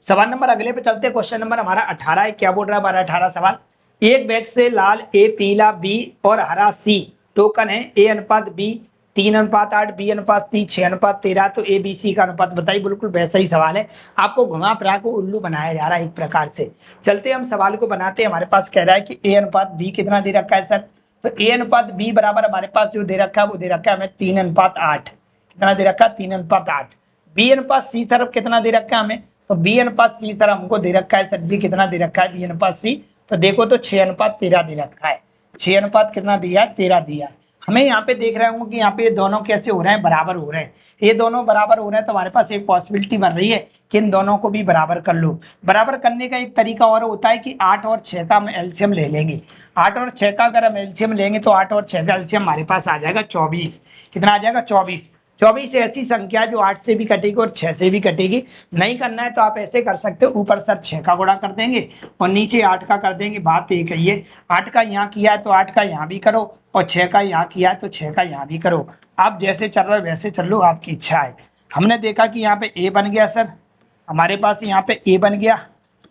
सवाल नंबर अगले पे चलते हैं। क्वेश्चन नंबर हमारा 18 है। क्या बोल रहा है हमारा 18 सवाल, एक बैग से लाल ए, पीला बी और हरा सी टोकन है। ए अनुपात बी 3:8, बी अनुपात सी 6:13, तो ए बी सी का अनुपात बताइए। बिल्कुल वैसा ही सवाल है, आपको घुमा फिरा को उल्लू बनाया जा रहा है एक प्रकार से। चलते हम सवाल को बनाते हैं। हमारे पास कह रहा है कि ए अनुपात बी कितना दे रखा है सर, तो ए अनुपात बी बराबर हमारे पास जो दे रखा है वो दे रखा है हमें 3:8। कितना दे रखा है, 3:8। बी अनुपात सी सर कितना दे रखा है हमें, तो बी अनुपात सी सर हमको दे रखा है सर जी, कितना दे रखा है बी अनुपात सी, तो देखो तो 6:13 दे रखा है। 6 अनुपात कितना दिया है, 13 दिया है। हमें यहाँ पे देख रहे होंगे कि यहाँ पे ये दोनों कैसे हो रहे हैं, बराबर हो रहे हैं। ये दोनों बराबर हो रहे हैं, तो हमारे पास एक पॉसिबिलिटी बन रही है कि इन दोनों को भी बराबर कर लो। बराबर करने का एक तरीका और होता है कि 8 और 6 का हम एलसीएम ले लेंगे। 8 और 6 का अगर हम एलसीएम लेंगे तो 8 और 6 का एलसीएम हमारे पास आ जाएगा 24। कितना आ जाएगा, 24। 24 ऐसी संख्या जो 8 से भी कटेगी और 6 से भी कटेगी। नहीं करना है तो आप ऐसे कर सकते हो, ऊपर सर 6 का गुणा कर देंगे और नीचे 8 का कर देंगे। बात एक है, ये 8 का यहाँ किया है तो 8 का यहाँ भी करो, और 6 का यहाँ किया है तो 6 का यहाँ भी करो। आप जैसे चल रहे हो वैसे चल लो, आपकी इच्छा है। हमने देखा कि यहाँ पे ए बन गया सर, हमारे पास यहाँ पे ए बन गया,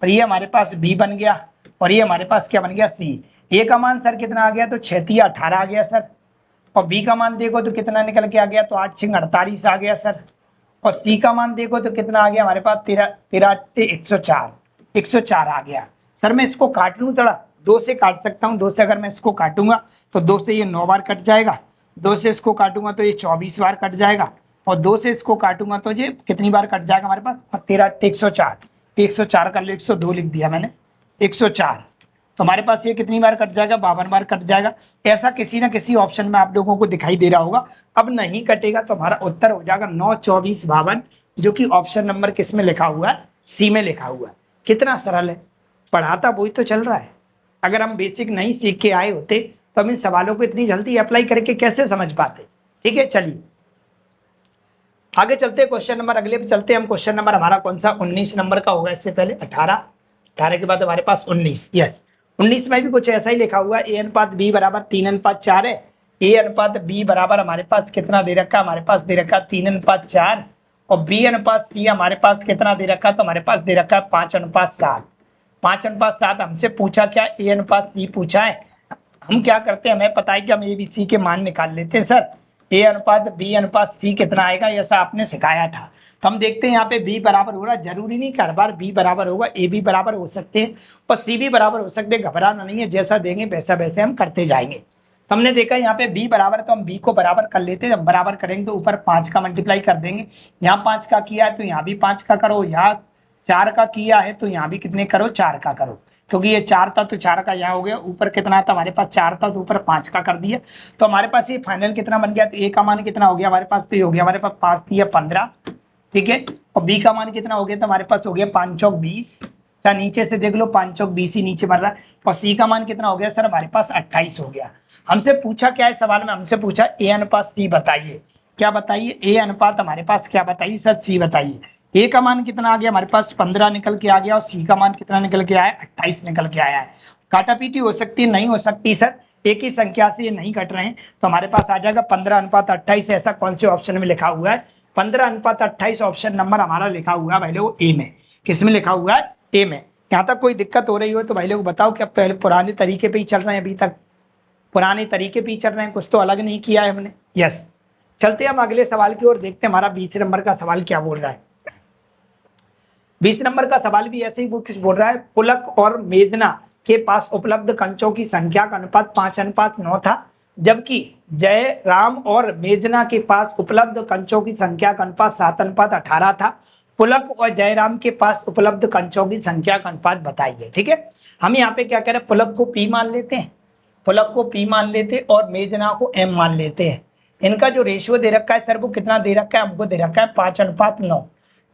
और ये हमारे पास बी बन गया, और ये हमारे पास क्या बन गया, सी। ए का मान सर कितना आ गया, तो 6 18 आ गया सर, और बी का मान देखो तो कितना निकल के आ गया, तो 8 6 48 आ गया सर, और सी का मान देखो तो कितना आ गया हमारे पास, 13 104 104 आ गया। सर मैं इसको काट लूँ थोड़ा, 2 से काट सकता हूँ। 2 से अगर मैं इसको काटूंगा तो 2 से ये 9 बार कट जाएगा, 2 से इसको काटूंगा तो ये 24 बार कट जाएगा, और 2 से इसको काटूंगा तो ये कितनी बार कट जाएगा हमारे पास, 13 104 104 कर लो, 102 लिख दिया मैंने, 104। तो हमारे पास ये कितनी बार कट जाएगा, 52 बार कट जाएगा। ऐसा किसी ना किसी ऑप्शन में आप लोगों को दिखाई दे रहा होगा। अब नहीं कटेगा तो हमारा उत्तर हो जाएगा 9 24 52, जो कि ऑप्शन नंबर किस में लिखा हुआ है, सी में लिखा हुआ है। कितना सरल है, पढ़ाता वही तो चल रहा है। अगर हम बेसिक नहीं सीख के आए होते तो हम इन सवालों को इतनी जल्दी अप्लाई करके कैसे समझ पाते। ठीक है, चलिए आगे चलते हैं। क्वेश्चन नंबर अगले पे चलते हैं हम। क्वेश्चन नंबर हमारा कौन सा, 19 नंबर का होगा। इससे पहले 18 के बाद हमारे पास 19। यस, 19 में भी कुछ ऐसा ही लिखा हुआ है। ए अनुपात बी बराबर 3:4 है। ए अनुपात बी बराबर हमारे पास कितना दे रखा है, हमारे पास दे रखा है 3:4, और बी अनुपात सी हमारे पास कितना दे रखा है, तो हमारे पास दे रखा है 5:7। 5:7 हमसे पूछा क्या, ए अनुपात सी पूछा है। हम क्या करते हैं, हमें पता है कि हम ए बी सी के मान निकाल लेते हैं सर। ए अनुपात बी अनुपात सी कितना आएगा, ऐसा आपने सिखाया था। तो हम देखते हैं यहाँ पे बी बराबर हो रहा है, जरूरी नहीं कि हर बार बी बराबर होगा, ए भी बराबर हो सकते हैं और सी भी बराबर हो सकते हैं। घबराना नहीं है, जैसा देंगे वैसा वैसे हम करते जाएंगे। तो हमने देखा यहाँ पे बी बराबर, तो हम बी को बराबर कर लेते हैं। जब बराबर करेंगे तो ऊपर 5 का मल्टीप्लाई कर देंगे। यहाँ 5 का किया है तो यहाँ भी 5 का करो, यहाँ 4 का किया है तो यहाँ भी कितने करो, 4 का करो, क्योंकि ये 4 था तो 4 का यहाँ हो गया, ऊपर कितना था हमारे पास 4 था तो ऊपर 5 का कर दिया, तो हमारे पास ये फाइनल कितना बन गया, तो ए का मान कितना हो गया हमारे पास, तो ये हो गया हमारे पास 5 दिया 15, ठीक है, और बी का मान कितना हो गया, तो हमारे पास हो गया 5 चौक 20, अच्छा नीचे से देख लो 5 चौक 20 ही नीचे बन रहा है, और सी का मान कितना हो गया सर हमारे पास 28 हो गया। हमसे पूछा क्या है सवाल में, हमसे पूछा ए अनुपात सी बताइए, क्या बताइए, ए अनुपात हमारे पास क्या बताइए सर, सी बताइए। ए का मान कितना आ गया हमारे पास 15 निकल के आ गया, और सी का मान कितना निकल के आया, 28 निकल के आया है। काटापीटी हो सकती है, नहीं हो सकती सर, एक ही संख्या से ये नहीं कट रहे हैं, तो हमारे पास आ जाएगा 15:28। ऐसा कौन से ऑप्शन में लिखा हुआ है, 15:28 ऑप्शन नंबर हमारा लिखा हुआ है भाई लोग ए में। किस में लिखा हुआ है, ए में। यहाँ तक कोई दिक्कत हो रही हो तो भाई लोग बताओ कि अब पहले पुराने तरीके पे ही चल रहे हैं, अभी तक पुराने तरीके पे ही चल रहे हैं, कुछ तो अलग नहीं किया है हमने। यस, चलते हैं हम अगले सवाल की ओर, देखते हैं हमारा 20 नंबर का सवाल क्या बोल रहा है। 20 नंबर का सवाल भी ऐसे ही वो किस बोल रहा है, पुलक और मेजना के पास उपलब्ध कंचों की संख्या का अनुपात 5:9 था, जबकि जयराम और मेजना के पास उपलब्ध कंचों की संख्या का अनुपात 7:18 था। पुलक और जयराम के पास उपलब्ध कंचों की संख्या का अनुपात बताइए। ठीक है, हम यहाँ पे क्या कह रहे हैं, पुलक को पी मान लेते हैं, पुलक को पी मान लेते और मेजना को एम मान लेते हैं। इनका जो रेशियो दे रखा है सर वो कितना दे रखा है, हमको दे रखा है 5:9,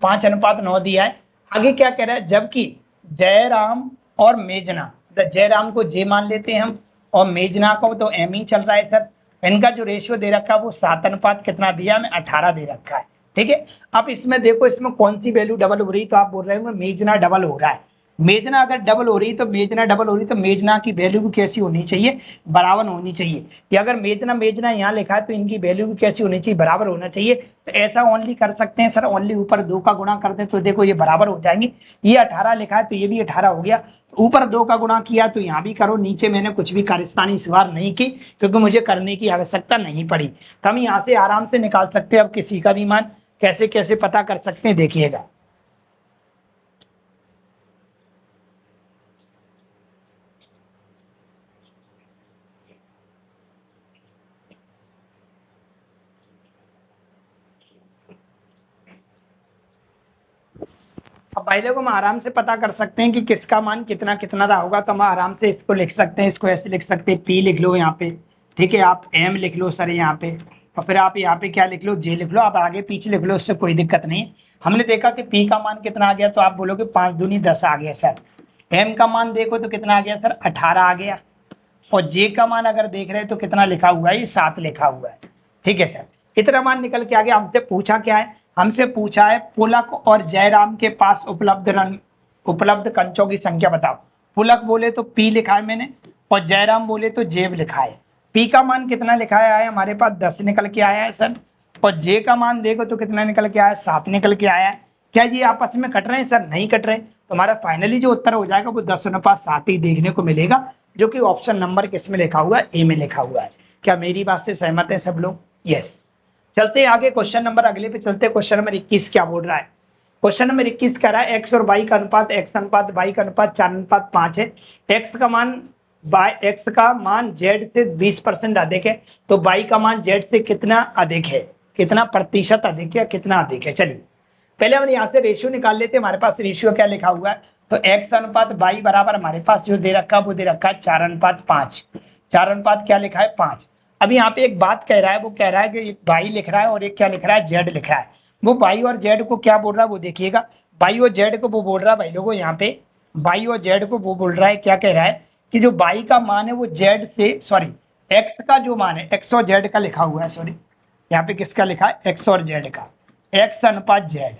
5:9 दिया है। आगे क्या कह रहा है, जबकि जयराम और मेजना, जयराम को जे मान लेते हैं हम और मेजना को तो एम ही चल रहा है सर। इनका जो रेशियो दे रखा है वो 7 कितना दिया हमें, 18 दे रखा है। ठीक है, अब इसमें देखो इसमें कौन सी वैल्यू डबल हो रही, तो आप बोल रहे हो मेजना डबल हो रहा है। मेजना अगर डबल हो रही तो मेजना डबल हो रही तो मेजना की वैल्यू भी कैसी होनी चाहिए, बराबर होनी चाहिए। कि अगर मेजना मेजना यहाँ लिखा है तो इनकी वैल्यू भी कैसी होनी चाहिए, बराबर होना चाहिए। तो ऐसा ओनली कर सकते हैं सर, ओनली ऊपर 2 का गुणा कर दे तो देखो ये बराबर हो जाएंगे। ये 18 लिखा है तो ये भी 18 हो गया, ऊपर 2 का गुणा किया तो यहाँ भी करो, नीचे मैंने कुछ भी कारस्तानी इस बार नहीं की क्योंकि मुझे करने की आवश्यकता नहीं पड़ी। तो हम यहाँ से आराम से निकाल सकते हैं अब किसी का भी मान, कैसे कैसे पता कर सकते हैं देखिएगा। अब भाई लोग हम आराम से पता कर सकते हैं कि किसका मान कितना कितना रहा होगा, तो हम आराम से इसको लिख सकते हैं, इसको ऐसे लिख सकते हैं, पी लिख लो यहाँ पे, ठीक है, आप एम लिख लो सर यहाँ पे, और फिर आप यहाँ पे क्या लिख लो, जे लिख लो, आप आगे पीछे लिख लो, उससे कोई दिक्कत नहीं। हमने देखा कि पी का मान कितना आ गया, तो आप बोलोगे 5 दूनी 10 आ गया सर। एम का मान देखो तो कितना आ गया सर, 18 आ गया, और जे का मान अगर देख रहे हैं तो कितना लिखा हुआ है, ये 7 लिखा हुआ है। ठीक है सर, इतना मान निकल के आ गया। हमसे पूछा क्या है, हमसे पूछा है पुलक और जयराम के पास उपलब्ध कंचों की संख्या बताओ। पुलक बोले तो पी लिखा है मैंने, और जयराम बोले तो जेब लिखा है। पी का मान कितना लिखा है हमारे पास 10 निकल के आया है सर, और जे का मान देखो तो कितना निकल के आया है, 7 निकल के आया है। क्या ये आपस में कट रहे हैं सर, नहीं कट रहे। तो हमारा फाइनली जो उत्तर हो जाएगा वो 10:7 ही देखने को मिलेगा, जो कि ऑप्शन नंबर किसमें लिखा हुआ है, ए में लिखा हुआ है। क्या मेरी बात से सहमत है सब लोग? यस। चलते हैं आगे, क्वेश्चन नंबर अगले पे चलते हैं। क्वेश्चन नंबर 21 क्या बोल रहा है, क्वेश्चन नंबर 21 कह रहा है एक्स और वाई का अनुपात x/y का अनुपात 4:5 है। एक्स का मान जेड से 20% अधिक है, तो वाई का मान जेड से कितना अधिक है, कितना प्रतिशत अधिक है, कितना अधिक है। चलिए पहले हम यहाँ से रेशियो निकाल लेते हैं। हमारे पास रेशियो क्या लिखा हुआ है, तो x/y बराबर हमारे पास जो दे रखा है वो दे रखा है 4:5। 4 क्या लिखा है, 5। अब यहाँ पे एक बात कह रहा है, वो कह रहा है कि एक वाई लिख रहा है और एक क्या लिख रहा है, जेड लिख रहा है। वो वाई और जेड को क्या बोल रहा है वो देखिएगा। वाई और जेड को वो बोल रहा है भाई लोगों, यहाँ पे वाई और जेड को वो बोल रहा है, क्या कह रहा है कि जो वाई का मान है वो जेड से, सॉरी एक्स का जो मान है, एक्स और जेड का लिखा हुआ है, सॉरी यहाँ पे किसका लिखा है, एक्स और जेड का, x/z।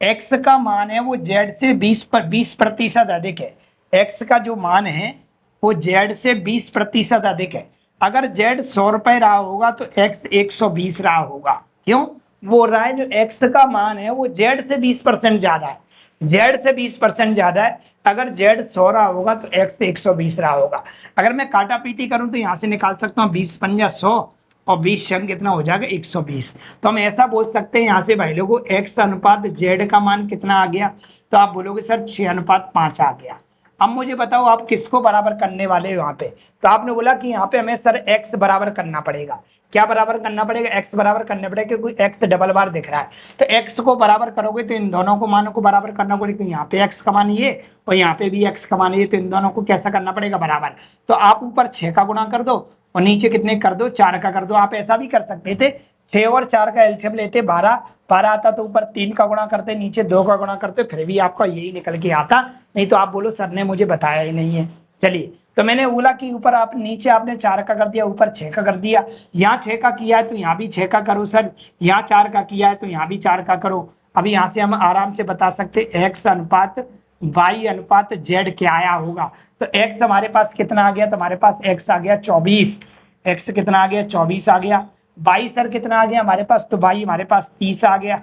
एक्स का मान है वो जेड से 20% अधिक है। एक्स का जो मान है वो जेड से 20% अधिक है। अगर जेड 100 रुपए रहा होगा तो एक्स 120 रहा होगा। क्यों बोल रहा है, जो एक्स का मान है वो जेड से 20% ज्यादा है, जेड से 20% ज्यादा है। अगर जेड 100 रहा होगा तो एक्स 120 रहा होगा। अगर मैं काटा पीटी करूं तो यहाँ से निकाल सकता हूँ 20×5 और 20 कितना हो जाएगा 120। तो हम ऐसा बोल सकते हैं यहाँ से भाई लोगों, x/z का मान कितना आ गया, तो आप बोलोगे सर 6:5 आ गया। अब मुझे बताओ आप किसको बराबर करने वाले हो यहाँ पे, तो आपने बोला कि यहाँ पे हमें सर x बराबर करना पड़ेगा। क्या बराबर करना पड़ेगा, x बराबर करना पड़ेगा, क्योंकि x डबल बार दिख रहा है। तो x को बराबर करोगे तो इन दोनों को मानों को बराबर करना पड़ेगा। यहाँ पे x का मान ये और यहाँ पे भी x का मान ये, तो इन दोनों को कैसा करना पड़ेगा, बराबर। तो आप ऊपर 6 का गुणा कर दो और नीचे कितने कर दो, 4 का कर दो। आप ऐसा भी कर सकते थे, 6 और 4 का एलसीएम लेते 12 आता, तो ऊपर 3 का गुणा करते, नीचे 2 का गुणा करते, फिर भी आपका यही निकल के आता। नहीं तो आप बोलो सर ने मुझे बताया ही नहीं है। चलिए, तो मैंने बोला कि ऊपर आप नीचे आपने 4 का कर दिया, ऊपर 6 का कर दिया। यहाँ 6 का किया है तो यहाँ भी 6 का करो सर, यहाँ 4 का किया है तो यहाँ भी 4 का करो। अभी यहाँ से हम आराम से बता सकते x अनुपात y अनुपात z क्या आया होगा। तो x हमारे पास कितना आ गया, तो हमारे पास x आ गया 24, x कितना आ गया 24 आ गया। y सर कितना आ गया हमारे पास, तो y हमारे पास 30 आ गया।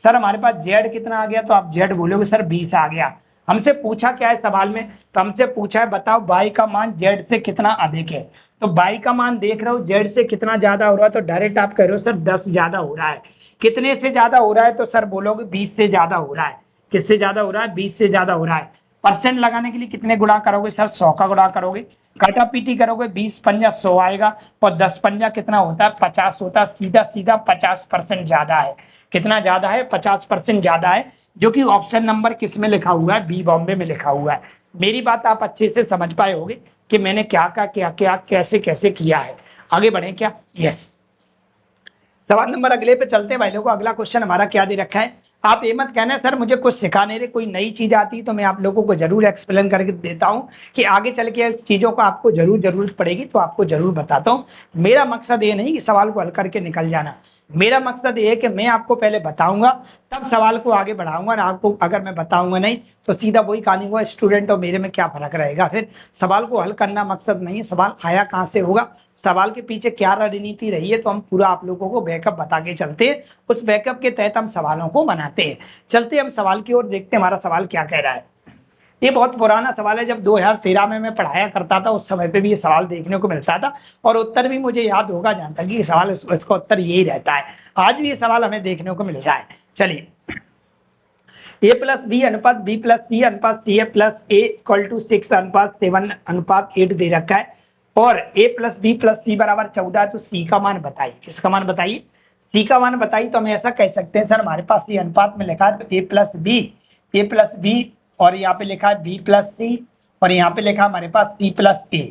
सर हमारे पास z कितना आ गया, तो आप z बोलोगे सर 20 आ गया। हमसे पूछा क्या है सवाल में, तो हमसे पूछा है बताओ y का मान z से कितना अधिक है। तो y का मान देख रहे हो z से कितना ज्यादा हो रहा है, तो डायरेक्ट आप कह रहे हो सर 10 ज्यादा हो रहा है। कितने से ज्यादा हो रहा है, तो सर बोलोगे 20 से ज्यादा हो रहा है। किससे ज्यादा हो रहा है, 20 से ज्यादा हो रहा है। परसेंट लगाने के लिए कितने गुणा करोगे सर, 100 का गुणा करोगे। काटा पीटी करोगे, 20 पंजा 100 आएगा और 10 पंजा कितना होता है, 50 होता है। सीधा सीधा 50% ज्यादा है। कितना ज्यादा है, 50% ज्यादा है, जो कि ऑप्शन नंबर किस में लिखा हुआ है, बी बॉम्बे में लिखा हुआ है। मेरी बात आप अच्छे से समझ पाए होंगे कि मैंने क्या क्या कैसे कैसे किया है। आगे बढ़े क्या, यस। सवाल नंबर अगले पे चलते हैं भाई लोगों। अगला क्वेश्चन हमारा क्या दे रखा है, आप ये मत कहना सर मुझे कुछ सिखाने रहे, कोई नई चीज आती है तो मैं आप लोगों को जरूर एक्सप्लेन करके देता हूं कि आगे चल के चीजों को आपको जरूर जरूरत पड़ेगी, तो आपको जरूर बताता हूं। मेरा मकसद ये नहीं कि सवाल को हल करके निकल जाना, मेरा मकसद ये है कि मैं आपको पहले बताऊंगा तब सवाल को आगे बढ़ाऊंगा ना। आपको अगर मैं बताऊंगा नहीं तो सीधा वही कहानी हुआ, स्टूडेंट और मेरे में क्या फर्क रहेगा। फिर सवाल को हल करना मकसद नहीं है, सवाल आया कहाँ से होगा, सवाल के पीछे क्या रणनीति रही है, तो हम पूरा आप लोगों को बैकअप बता के चलते हैं। उस बैकअप के तहत हम सवालों को बनाते हैं। चलते हम सवाल की ओर, देखते हैं हमारा सवाल क्या कह रहा है। ये बहुत पुराना सवाल है, जब 2013 में मैं पढ़ाया करता था उस समय पे भी ये सवाल देखने को मिलता था और उत्तर भी मुझे याद होगा जहां तक ये सवाल इसका उत्तर यही रहता है। आज भी ये सवाल हमें देखने को मिल रहा है। चलिए, a प्लस बी अनुपात b प्लस सी अनुपात C plus A equal to 6 अनुपात 7 अनुपात 8 दे रखा है और a प्लस बी प्लस सी बराबर 14 है, तो c का मान बताइए। किसका मान बताइए, c का मान बताइए। तो हम ऐसा कह सकते हैं सर हमारे पास ये अनुपात में लिखा है तो a प्लस बी और यहाँ पे लिखा है b प्लस सी और यहाँ पे लिखा हमारे पास c प्लस ए।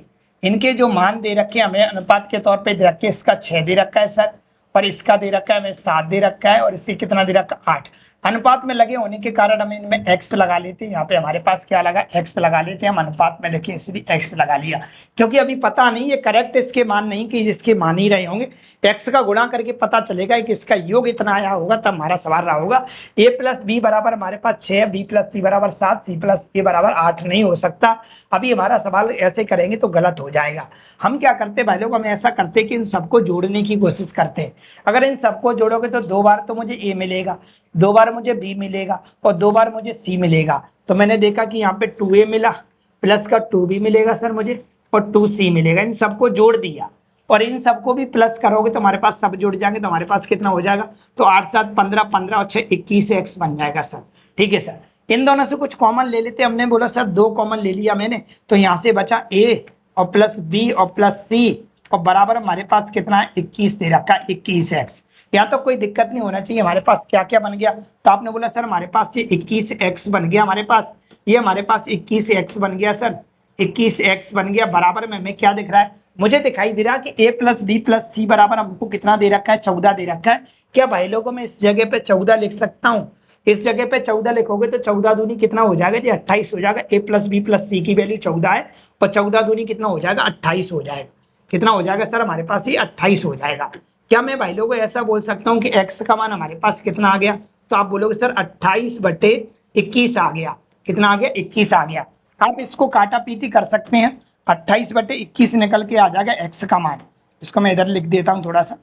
इनके जो मान दे रखे हैं हमें अनुपात के तौर पे दे रखे, इसका 6 दे रखा है सर और इसका दे रखा है हमें 7 दे रखा है और इससे कितना दे रखा है 8। अनुपात में लगे होने के कारण हम इनमें x लगा लेते हैं। यहाँ पे हमारे पास क्या लगा, x लगा लेते हैं। हम अनुपात में लिखे इसलिए x लगा लिया, क्योंकि अभी पता नहीं ये करेक्ट इसके मान नहीं कि जिसके मान ही रहे होंगे। x का गुणा करके पता चलेगा कि इसका योग इतना आया होगा, तब हमारा सवाल रहा होगा a प्लस बी बराबर हमारे पास 6, b प्लस सी बराबर 7, c प्लस ए बराबर 8 नहीं हो सकता। अभी हमारा सवाल ऐसे करेंगे तो गलत हो जाएगा। हम क्या करते भाई लोग, हम ऐसा करते कि इन सबको जोड़ने की कोशिश करते हैं। अगर इन सबको जोड़ोगे तो 2 बार तो मुझे a मिलेगा, 2 बार मुझे b मिलेगा और 2 बार मुझे c मिलेगा। तो मैंने देखा कि यहाँ पे 2a मिला प्लस का 2b मिलेगा सर मुझे और 2c मिलेगा। इन सबको जोड़ दिया और इन सबको भी प्लस करोगे तो हमारे पास सब जुड़ जाएंगे, तो हमारे पास कितना हो जाएगा, तो 8 7 15 15 और 6 21 x बन जाएगा सर। ठीक है सर, इन दोनों से कुछ कॉमन ले लेते। हमने बोला सर 2 कॉमन ले लिया मैंने, तो यहाँ से बचा a और प्लस b और प्लस c और बराबर हमारे पास कितना है 21 दे रखा है, 21x। यहाँ तो कोई दिक्कत नहीं होना चाहिए। हमारे पास क्या क्या बन गया, तो आपने बोला सर हमारे पास ये 21x बन गया, हमारे पास ये हमारे पास 21x बन गया सर, 21x बन गया। बराबर में हमें क्या दिख रहा है, मुझे दिखाई दे रहा है कि a प्लस बी प्लस सी बराबर हमको कितना दे रखा है, 14 दे रखा है। क्या भाई लोगों में इस जगह पे 14 लिख सकता हूँ, इस जगह पे 14 लिखोगे तो 14 दूनी कितना हो जाएगा जी, 28 हो जाएगा। a प्लस बी प्लस सी की वैल्यू 14 है और 14 दूनी कितना हो जाएगा, 28 हो जाएगा। कितना हो जाएगा सर, हमारे पास ये 28 हो जाएगा। क्या मैं भाई लोगों ऐसा बोल सकता हूँ कि x का मान हमारे पास कितना आ गया, तो आप बोलोगे सर 28/21 आ गया। कितना आ गया, 21 आ गया। आप इसको काटा पीटी कर सकते हैं, 28/21 निकल के आ जाएगा x का मान। इसको मैं इधर लिख देता हूँ थोड़ा सा।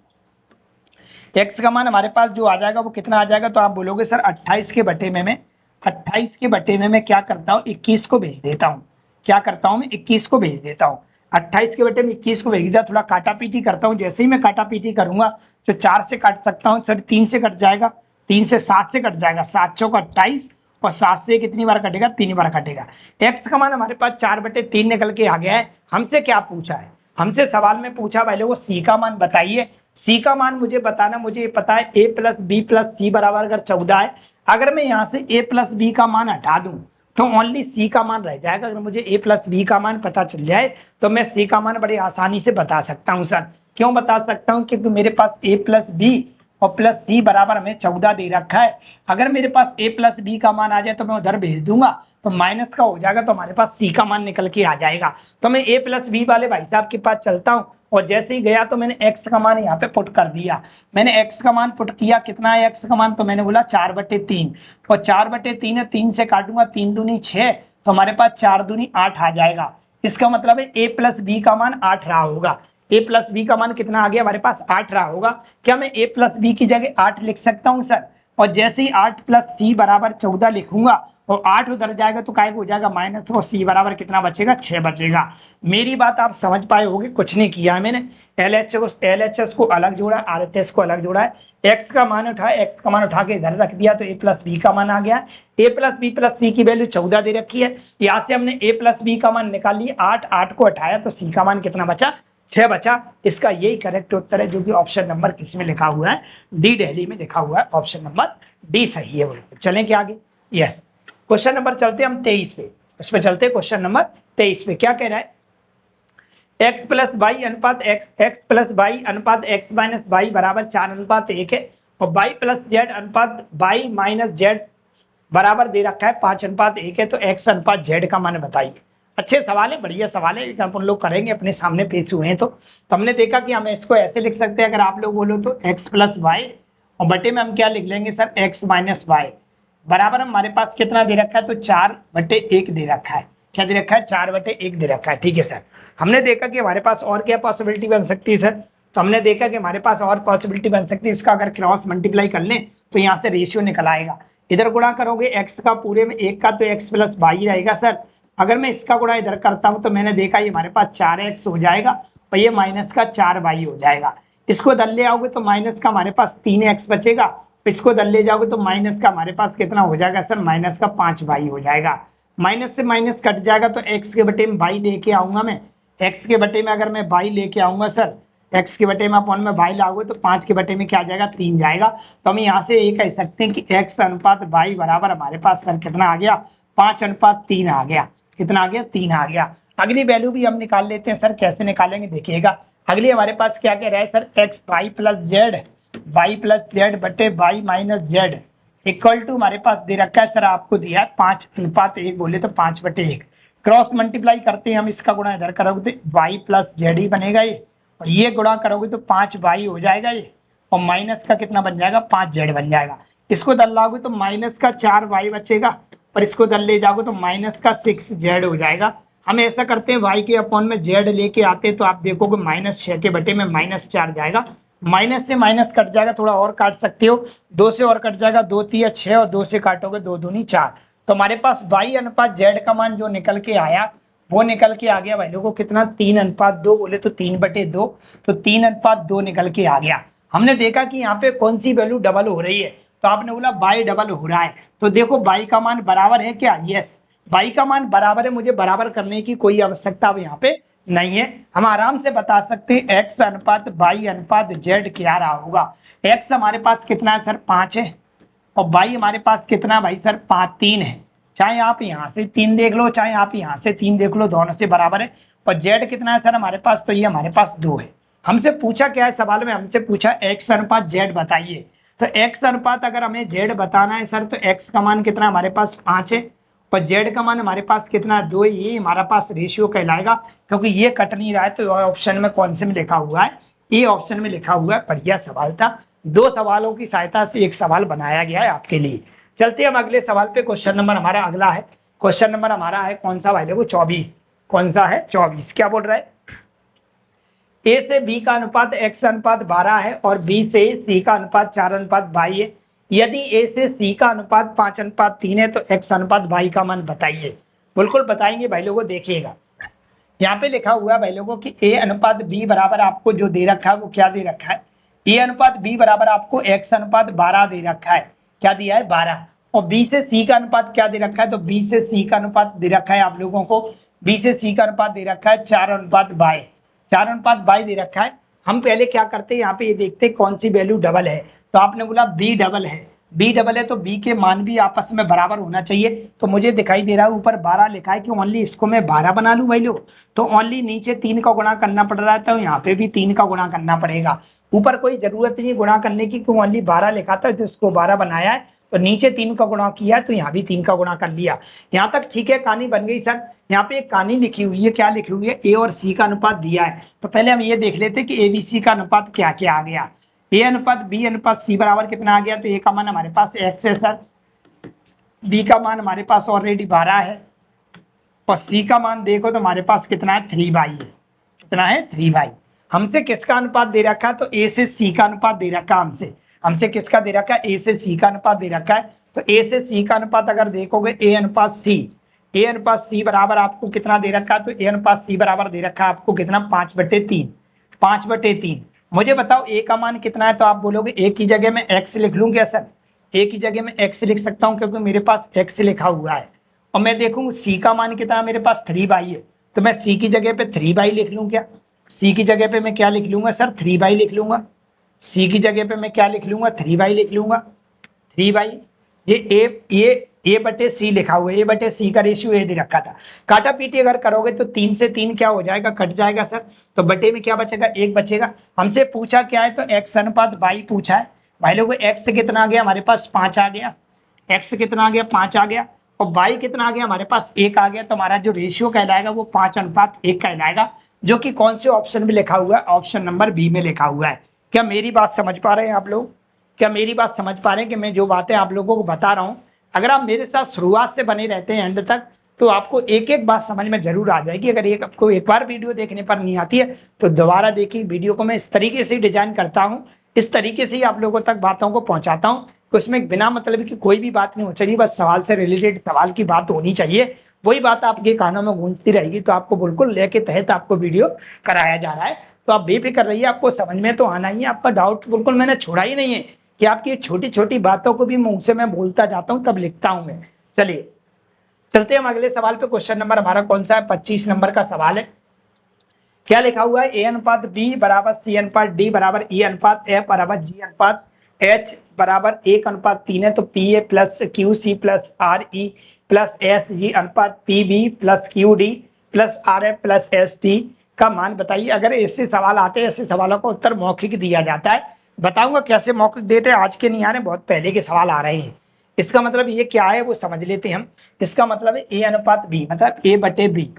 x का मान हमारे पास जो आ जाएगा वो कितना आ जाएगा, तो आप बोलोगे सर 28 के बटे में मैं क्या करता हूँ, 21 को भेज देता हूँ। क्या करता हूँ मैं, 21 को भेज देता हूँ। 28 के बटे में 21 को भेज दिया। थोड़ा काटा पीटी करता हूँ, जैसे ही मैं काटा पीटी करूंगा तो 4 से काट सकता हूँ सर, 3 से कट जाएगा, 3 से 7 से कट जाएगा, 7 चौक 28 और 7 से कितनी बार कटेगा, 3 बार कटेगा। x का मान हमारे पास 4/3 निकल के आ गया है। हमसे क्या पूछा है, हमसे सवाल में पूछा भाई लोगों सी का मान बताइए। सी का मान मुझे बताना, मुझे ये पता है a प्लस बी प्लस सी बराबर अगर 14 है, अगर मैं यहाँ से a प्लस बी का मान हटा दूं तो ओनली सी का मान रह जाएगा। अगर मुझे a प्लस बी का मान पता चल जाए तो मैं सी का मान बड़ी आसानी से बता सकता हूँ सर। क्यों बता सकता हूँ? क्योंकि मेरे पास a प्लस बी और प्लस सी बराबर हमें 14 दे रखा है। अगर मेरे पास a प्लस बी का मान आ जाए तो मैं उधर भेज दूंगा तो माइनस का हो जाएगा, तो हमारे पास सी का मान निकल के आ जाएगा। तो मैं a प्लस बी वाले भाई साहब के पास चलता हूँ और जैसे ही गया तो मैंने x का मान यहाँ पे पुट कर दिया। मैंने x का मान पुट किया, कितना है x का मान? तो मैंने बोला 4/3 और 4/3 है, 3 से काटूंगा 3 दूनी 6, तो हमारे पास 4 दूनी 8 आ जाएगा। इसका मतलब है a प्लस बी का मान 8 रहा होगा। a प्लस बी का मान कितना आ गया? हमारे पास 8 रहा होगा। क्या मैं a प्लस बी की जगह 8 लिख सकता हूँ सर? और जैसे ही 8 प्लस सी बराबर 14 लिखूंगा और 8 उधर जाएगा तो काय हो जाएगा माइनस, और सी बराबर कितना बचेगा? 6 बचेगा। मेरी बात आप समझ पाए होंगे, कुछ नहीं किया है मैंने। LHS को अलग जोड़ा, RHS को अलग जोड़ा है। x का मान उठा के इधर रख दिया तो a प्लस बी का मान आ गया। a प्लस बी प्लस सी की वैल्यू 14 दे रखी है। यहाँ से हमने a प्लस बी का मान निकाल लिया 8 को हटाया तो सी का मान कितना बचा? 6 बचा। इसका यही करेक्ट उत्तर है जो कि ऑप्शन नंबर किस में लिखा हुआ है? डी दिल्ली में लिखा हुआ है। ऑप्शन नंबर डी सही है। बोलो चलें क्या आगे? यस। क्वेश्चन नंबर चलते हम 23 पे, उसमें चलते क्वेश्चन नंबर 23 पे। क्या कह रहा है? x प्लस वाई अनुपात x प्लस वाई अनुपात x माइनस वाई बराबर 4:1 है और y प्लस जेड अनुपात y माइनस जेड बराबर दे रखा है 5:1 है। तो x अनुपात z का मान बताइए। अच्छे सवाल है, बढ़िया सवाल है, अपन लोग करेंगे, अपने सामने पेश हुए हैं। तो हमने देखा कि हम इसको ऐसे लिख सकते हैं, अगर आप लोग बोलो तो x प्लस वाई और बटे में हम क्या लिख लेंगे सर? x माइनस वाई बराबर हमारे पास कितना दे रखा है? तो 4/1 दे रखा है। क्या दे रखा है? 4/1 दे रखा है। ठीक है सर। हमने देखा कि हमारे पास और क्या पॉसिबिलिटी बन सकती है सर? तो हमने देखा कि हमारे पास और पॉसिबिलिटी बन सकती है, इसका अगर क्रॉस मल्टीप्लाई कर लें तो यहाँ से रेशियो निकल आएगा। इधर गुणा करोगे x का पूरे में 1 का तो x प्लस वाई रहेगा सर। अगर मैं इसका गुणा इधर करता हूँ तो मैंने देखा ये हमारे पास 4x हो जाएगा और ये माइनस का 4y हो जाएगा। इसको इधर ले आओगे तो माइनस का हमारे पास 3x बचेगा। इसको इधर ले जाओगे तो माइनस का हमारे पास कितना हो जाएगा सर? माइनस का 5y हो जाएगा। माइनस से माइनस कट जाएगा तो x के बटे में y लेके आऊंगा मैं। x के बटे में अगर मैं y लेके आऊंगा सर, x के बटे में अपन में y लाओगे तो 5 के बटे में क्या जाएगा? 3 जाएगा। तो हम यहाँ से ये कह सकते हैं कि x अनुपात y बराबर हमारे पास सर कितना आ गया? 5:3 आ गया। कितना आ गया? 3 आ गया। अगली वैल्यू भी हम निकाल लेते हैं सर। कैसे निकालेंगे देखिएगा। अगली हमारे पास क्या कह रहा है sir? x y plus Z बटे y minus Z equal to हमारे पास दे रखा है सर, आपको दिया है 5:1, बोले तो 5/1। क्रॉस मल्टीप्लाई करते हैं हम, इसका गुणा इधर करोगे तो y प्लस जेड ही बनेगा ये, और ये गुणा करोगे तो 5y हो जाएगा ये, और माइनस का कितना बन जाएगा? 5z बन जाएगा। इसको दल लाओगे तो माइनस का 4y बचेगा और इसको दल ले जाओगे तो माइनस का 6z हो जाएगा। हम ऐसा करते हैं y के अपॉन में z लेके आते हैं तो आप देखोगे -6 के बटे में -4 जाएगा। माइनस से माइनस कट जाएगा, थोड़ा और काट सकते हो, 2 से और कट जाएगा, 2 3 6 और 2 से काटोगे 2 दूनी 4। तो हमारे पास y अनुपात z का मान जो निकल के आया वो निकल के आ गया भाई लोगों कितना? 3:2, बोले तो 3/2, तो 3:2 निकल के आ गया। हमने देखा कि यहाँ पे कौन सी वैल्यू डबल हो रही है, तो आपने बोला y डबल हो रहा है। तो देखो y का मान बराबर है क्या? यस, y का मान बराबर है। मुझे बराबर करने की कोई आवश्यकता अब यहाँ पे नहीं है। हम आराम से बता सकते हैं x अनुपात y अनुपात z क्या रहा होगा। x हमारे पास कितना है सर? 5 है और y हमारे पास कितना भाई सर? 3 है। चाहे आप यहाँ से 3 देख लो, चाहे आप यहाँ से 3 देख लो, दोनों से बराबर है। और z कितना है सर हमारे पास? तो ये हमारे पास 2 है। हमसे पूछा क्या है सवाल में? हमसे पूछा x अनुपात z बताइए। तो x अनुपात अगर हमें z बताना है सर तो x का मान कितना हमारे पास? 5 है और z का मान हमारे पास कितना? 2। ये हमारा पास रेशियो कहलाएगा, क्योंकि ये कट नहीं रहा है। तो ऑप्शन में कौन से में लिखा हुआ है? ये ऑप्शन में लिखा हुआ है। बढ़िया सवाल था, 2 सवालों की सहायता से एक सवाल बनाया गया है आपके लिए। चलते हैं हम अगले सवाल पे। क्वेश्चन नंबर हमारा अगला है, क्वेश्चन नंबर हमारा है कौन सा भाई? देखो 24। कौन सा है? 24। क्या बोल रहा है? a से b का अनुपात x अनुपात 12 है और b से c का अनुपात 4:2 है। यदि a से c का अनुपात 5:3 है तो x अनुपात y का मान बताइए। बिल्कुल बताएंगे भाई लोगों। देखिएगा यहाँ पे लिखा हुआ है भाई लोगों कि a अनुपात b बराबर आपको जो दे रखा है वो क्या दे रखा है? a अनुपात b बराबर आपको x अनुपात 12 दे रखा है। क्या दिया है? 12। और b से c का अनुपात क्या दे रखा है? तो b से c का अनुपात दे रखा है आप लोगों को, b से c का अनुपात दे रखा है 4:2। 4:22 दे रखा है। हम पहले क्या करते हैं, यहाँ पे ये देखते हैं कौन सी वैल्यू डबल है। तो आपने बोला बी डबल है, बी डबल है तो बी के मान भी आपस में बराबर होना चाहिए। तो मुझे दिखाई दे रहा है ऊपर 12 लिखा है कि ओनली इसको मैं 12 बना लूं भाई लोग, तो ओनली नीचे 3 का गुणा करना पड़ रहा है, तो यहाँ पे भी 3 का गुणा करना पड़ेगा। ऊपर कोई जरूरत नहीं गुणा करने की, क्यों ओनली 12 लिखा था तो इसको 12 बनाया है, तो नीचे 3 का गुणा किया तो यहाँ भी 3 का गुणा कर लिया। यहाँ तक ठीक है, कहानी बन गई सर। यहाँ पे एक कहानी लिखी हुई है, क्या लिखी हुई है, ए और सी का अनुपात दिया है। तो पहले हम ये देख लेते हैं कि ए बी सी का अनुपात क्या क्या आ गया। ए अनुपात बी अनुपात सी बराबर कितना आ गया, तो ए का मान हमारे पास x है सर, बी का मान हमारे पास ऑलरेडी 12 है, और सी का मान देखो तो हमारे पास कितना है, 3/, है कितना है, 3/। हमसे किसका अनुपात दे रखा है, तो ए से सी का अनुपात दे रखा है हमसे। हमसे किसका दे रखा है, ए से सी का अनुपात दे रखा है। तो ए से सी का अनुपात अगर देखोगे ए अनुपात सी, ए अनुपात सी बराबर आपको कितना दे रखा है, तो ए अनुपात सी बराबर दे रखा है आपको कितना, 5/3, 5/3। मुझे बताओ ए का मान कितना है, तो आप बोलोगे ए की जगह में एक्स लिख लूं क्या सर, ए की जगह में एक्स लिख सकता हूं क्योंकि मेरे पास एक्स लिखा हुआ है। और मैं देखूं सी का मान कितना, मेरे पास 3/, है, तो मैं सी की जगह पे 3/, लिख लूं क्या, सी की जगह पे मैं क्या लिख लूंगा सर, 3/, लिख लूंगा। सी की जगह पे मैं क्या लिख लूंगा, 3/, लिख लूंगा, 3/। ये ए बटे सी लिखा हुआ है, ए बटे सी का रेशियो ए दे रखा था। काटा पीटी अगर करोगे तो 3 से 3 क्या हो जाएगा, कट जाएगा सर, तो बटे में क्या बचेगा, 1 बचेगा। हमसे पूछा क्या है, तो x अनुपात y पूछा है। भाई लोग x कितना आ गया, हमारे पास 5 आ गया, x कितना आ गया, 5 आ गया, और y कितना आ गया, हमारे पास 1 आ गया। तो हमारा जो रेशियो कहलाएगा वो 5:1 कहलाएगा, जो कि कौन से ऑप्शन में लिखा हुआ है, ऑप्शन नंबर बी में लिखा हुआ है। क्या मेरी बात समझ पा रहे हैं आप लोग, क्या मेरी बात समझ पा रहे हैं कि मैं जो बातें आप लोगों को बता रहा हूं, अगर आप मेरे साथ शुरुआत से बने रहते हैं एंड तक, तो आपको एक एक बात समझ में जरूर आ जाएगी। अगर आपको एक बार वीडियो देखने पर नहीं आती है तो दोबारा देखिए। वीडियो को मैं इस तरीके से डिजाइन करता हूँ, इस तरीके से ही आप लोगों तक बातों को पहुंचाता हूँ कि उसमें बिना मतलब की कोई भी बात नहीं हो चाहिए, बस सवाल से रिलेटेड सवाल की बात होनी चाहिए, वही बात आपके कानों में गूंजती रहेगी। तो आपको बिल्कुल लेके तहत आपको वीडियो कराया जा रहा है, तो आप बेफिक्र रहिए, आपको समझ में तो आना ही है। आपका डाउट बिल्कुल मैंने छोड़ा ही नहीं है कि आपकी छोटी छोटी बातों को भी मुंह से मैं बोलता जाता हूं, तब लिखता हूं मैं। चलिए चलते हम अगले सवाल पे। क्वेश्चन नंबर हमारा कौन सा है, 25 नंबर का सवाल है। क्या लिखा हुआ है, ए अनुपात बी बराबर सी अनुपात डी बराबर ई अनुपात एफ बराबर जी अनुपात एच बराबर 1:3 है। तो P A plus Q C plus R E plus S G अनुपात P B plus Q D plus R F plus S T का मान बताइए। अगर ऐसे सवाल आते हैं, ऐसे सवालों का उत्तर मौखिक दिया जाता है। बताऊंगा कैसे मौखिक देते हैं, आज के नहीं आ रहे, बहुत पहले के सवाल आ रहे हैं। इसका मतलब ये क्या है वो समझ लेते हैं हम। इसका मतलब है ए अनुपात बी, मतलब ए बटे बी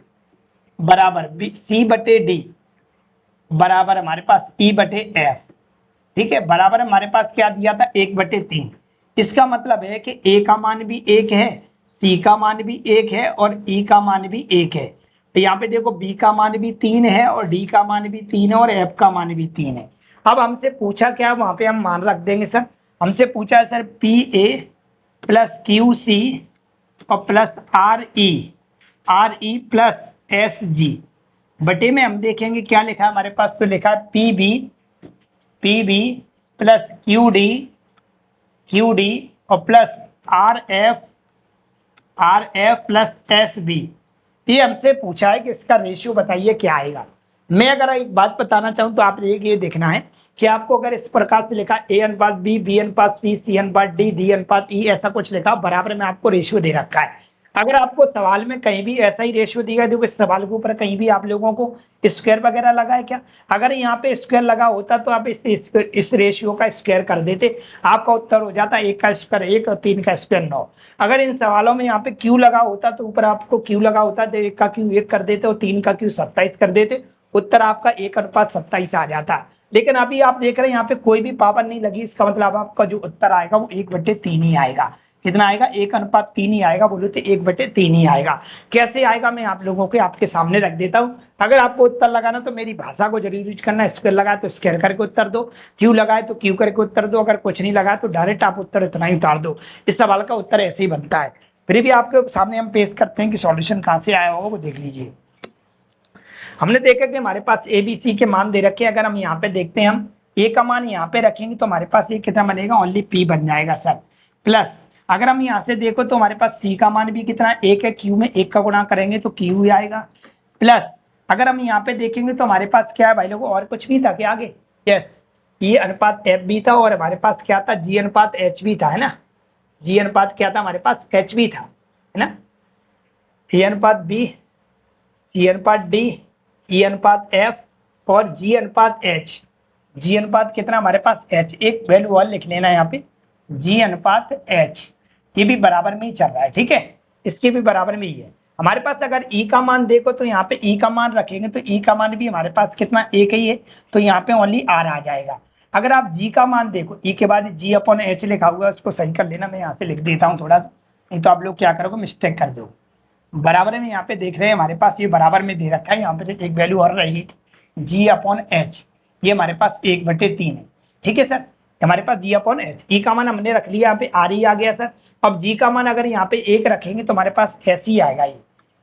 बराबर बी सी बटे डी बराबर हमारे पास ई बटे एफ, ठीक है, बराबर हमारे पास क्या दिया था, 1/3। इसका मतलब है कि ए का मान भी 1 है, सी का मान भी 1 है और ई का मान भी 1 है। तो यहाँ पे देखो बी का मान भी 3 है और डी का मान भी 3 है और एफ का मान भी 3 है। अब हमसे पूछा क्या, वहां पे हम मान रख देंगे सर। हमसे पूछा है sir P A plus Q C और plus R E plus S G बटे में हम देखेंगे क्या लिखा है हमारे पास। तो लिखा है P B plus Q D और plus R F plus S B. ये हमसे पूछा है कि इसका रेशियो बताइए क्या आएगा। मैं अगर एक बात बताना चाहूं तो आप ये देखना है कि आपको अगर इस प्रकार से लिखा ए अनुपात बी अनुपात सी अनुपात डी अनुपात ई, ऐसा कुछ लिखा बराबर में आपको रेशियो दे रखा है। अगर आपको सवाल में कहीं भी ऐसा ही रेशियो दिया है, इस सवाल के ऊपर कहीं भी आप लोगों को स्क्वायर वगैरह लगा है क्या, अगर यहाँ पे स्क्वायर लगा होता तो आप इस रेशियो का स्क्वायर कर देते, आपका उत्तर हो जाता 1 का स्क्वायर 1 और 3 का स्क्वायर 9। अगर इन सवालों में यहाँ पे क्यू लगा होता तो ऊपर आपको क्यू लगा होता तो 1 का क्यू 1 कर देते और 3 का क्यू 27 कर देते, उत्तर आपका 1:27 आ जाता। लेकिन अभी आप देख रहे हैं यहाँ पे कोई भी पावर नहीं लगी, इसका मतलब आपका जो उत्तर आएगा वो 1/3 ही आएगा। कितना आएगा, 1:3 ही आएगा, बोलो तो 1/3 ही आएगा। कैसे आएगा मैं आप लोगों के आपके सामने रख देता हूँ। अगर आपको उत्तर लगाना तो मेरी भाषा को जरूर यूज करना, स्क्वायर लगाए तो स्क्वायर करके उत्तर दो, क्यू लगाए तो क्यू करके उत्तर दो, अगर कुछ नहीं लगाए तो डायरेक्ट आप उत्तर इतना ही उतार दो। इस सवाल का उत्तर ऐसे ही बनता है। फिर भी आपके सामने हम पेश करते हैं कि सॉल्यूशन कहाँ से आया होगा वो देख लीजिए। हमने देखा कि हमारे पास ए बी सी के मान दे रखे हैं। अगर हम यहाँ पे देखते हैं, हम ए का मान यहाँ पे रखेंगे तो हमारे पास ये कितना बनेगा, ओनली पी बन जाएगा सर। प्लस अगर हम यहाँ से देखो तो हमारे पास सी का मान भी कितना 1 है, क्यू में 1 का गुणा करेंगे तो क्यू ही आएगा। प्लस अगर हम यहाँ पे देखेंगे तो हमारे पास क्या है भाई लोगों, और कुछ भी था क्या आगे? यस, ई अनुपात एफ भी था और हमारे पास क्या था, जी अनुपात एच भी था, है ना। जी अनुपात क्या था हमारे पास, एच भी था, है ना। ए अनुपात बी, सी अनुपात डी, ई अनुपात एफ और जी अनुपात एच। जी अनुपात कितना हमारे पास, एच। एक वैल्यू और लिख लेना यहाँ पे, जी अनुपात एच, ये भी बराबर में ही चल रहा है, ठीक है, इसके भी बराबर में ही है हमारे पास। अगर ई का मान देखो तो यहाँ पे ई का मान रखेंगे तो ई का मान भी हमारे पास कितना, एक ही है, तो यहाँ पे ओनली आर आ जाएगा। अगर आप जी का मान देखो, ई के बाद जी अपॉन एच लिखा हुआ है, उसको सही कर लेना, मैं यहाँ से लिख देता हूँ थोड़ा सा, नहीं तो आप लोग क्या करोगे, मिस्टेक कर दो। बराबर में यहाँ पे देख रहे हैं हमारे पास ये बराबर में दे रखा है, यहाँ पे एक वैल्यू और रहेगी थी, जी अपॉन एच, ये हमारे पास 1/3 है, ठीक है सर। हमारे पास जी अपॉन एच, ई का मान हमने रख लिया, यहाँ पे आर ही आ गया सर। अब जी का मान अगर यहाँ पे 1 रखेंगे तो हमारे पास एस ही आएगा, ये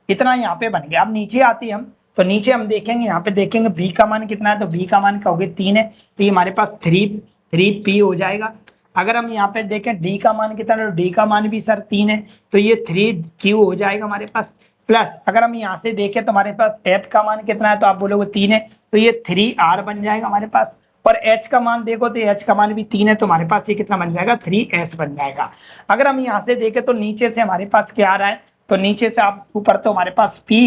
इतना यहाँ पे बन गया। अब नीचे आती हम, तो नीचे हम देखेंगे, यहाँ पे देखेंगे बी का मान कितना है, तो बी का मान कहोगे 3 है, तो ये हमारे पास 3 पी हो जाएगा। अगर हम यहाँ पे देखें डी का मान कितना है, तो डी का मान भी सर 3 है, तो ये 3Q हो जाएगा हमारे पास। प्लस अगर हम यहाँ से देखें तो हमारे पास एफ का मान कितना है, तो आप बोलोगे 3 है, तो ये 3R बन जाएगा हमारे पास। और एच का मान देखो तो एच का मान भी 3 है, तो हमारे पास ये कितना बन जाएगा, 3S बन जाएगा। अगर हम यहाँ से देखें तो नीचे से हमारे पास क्या आ रहा है, तो नीचे से आप ऊपर तो हमारे पास P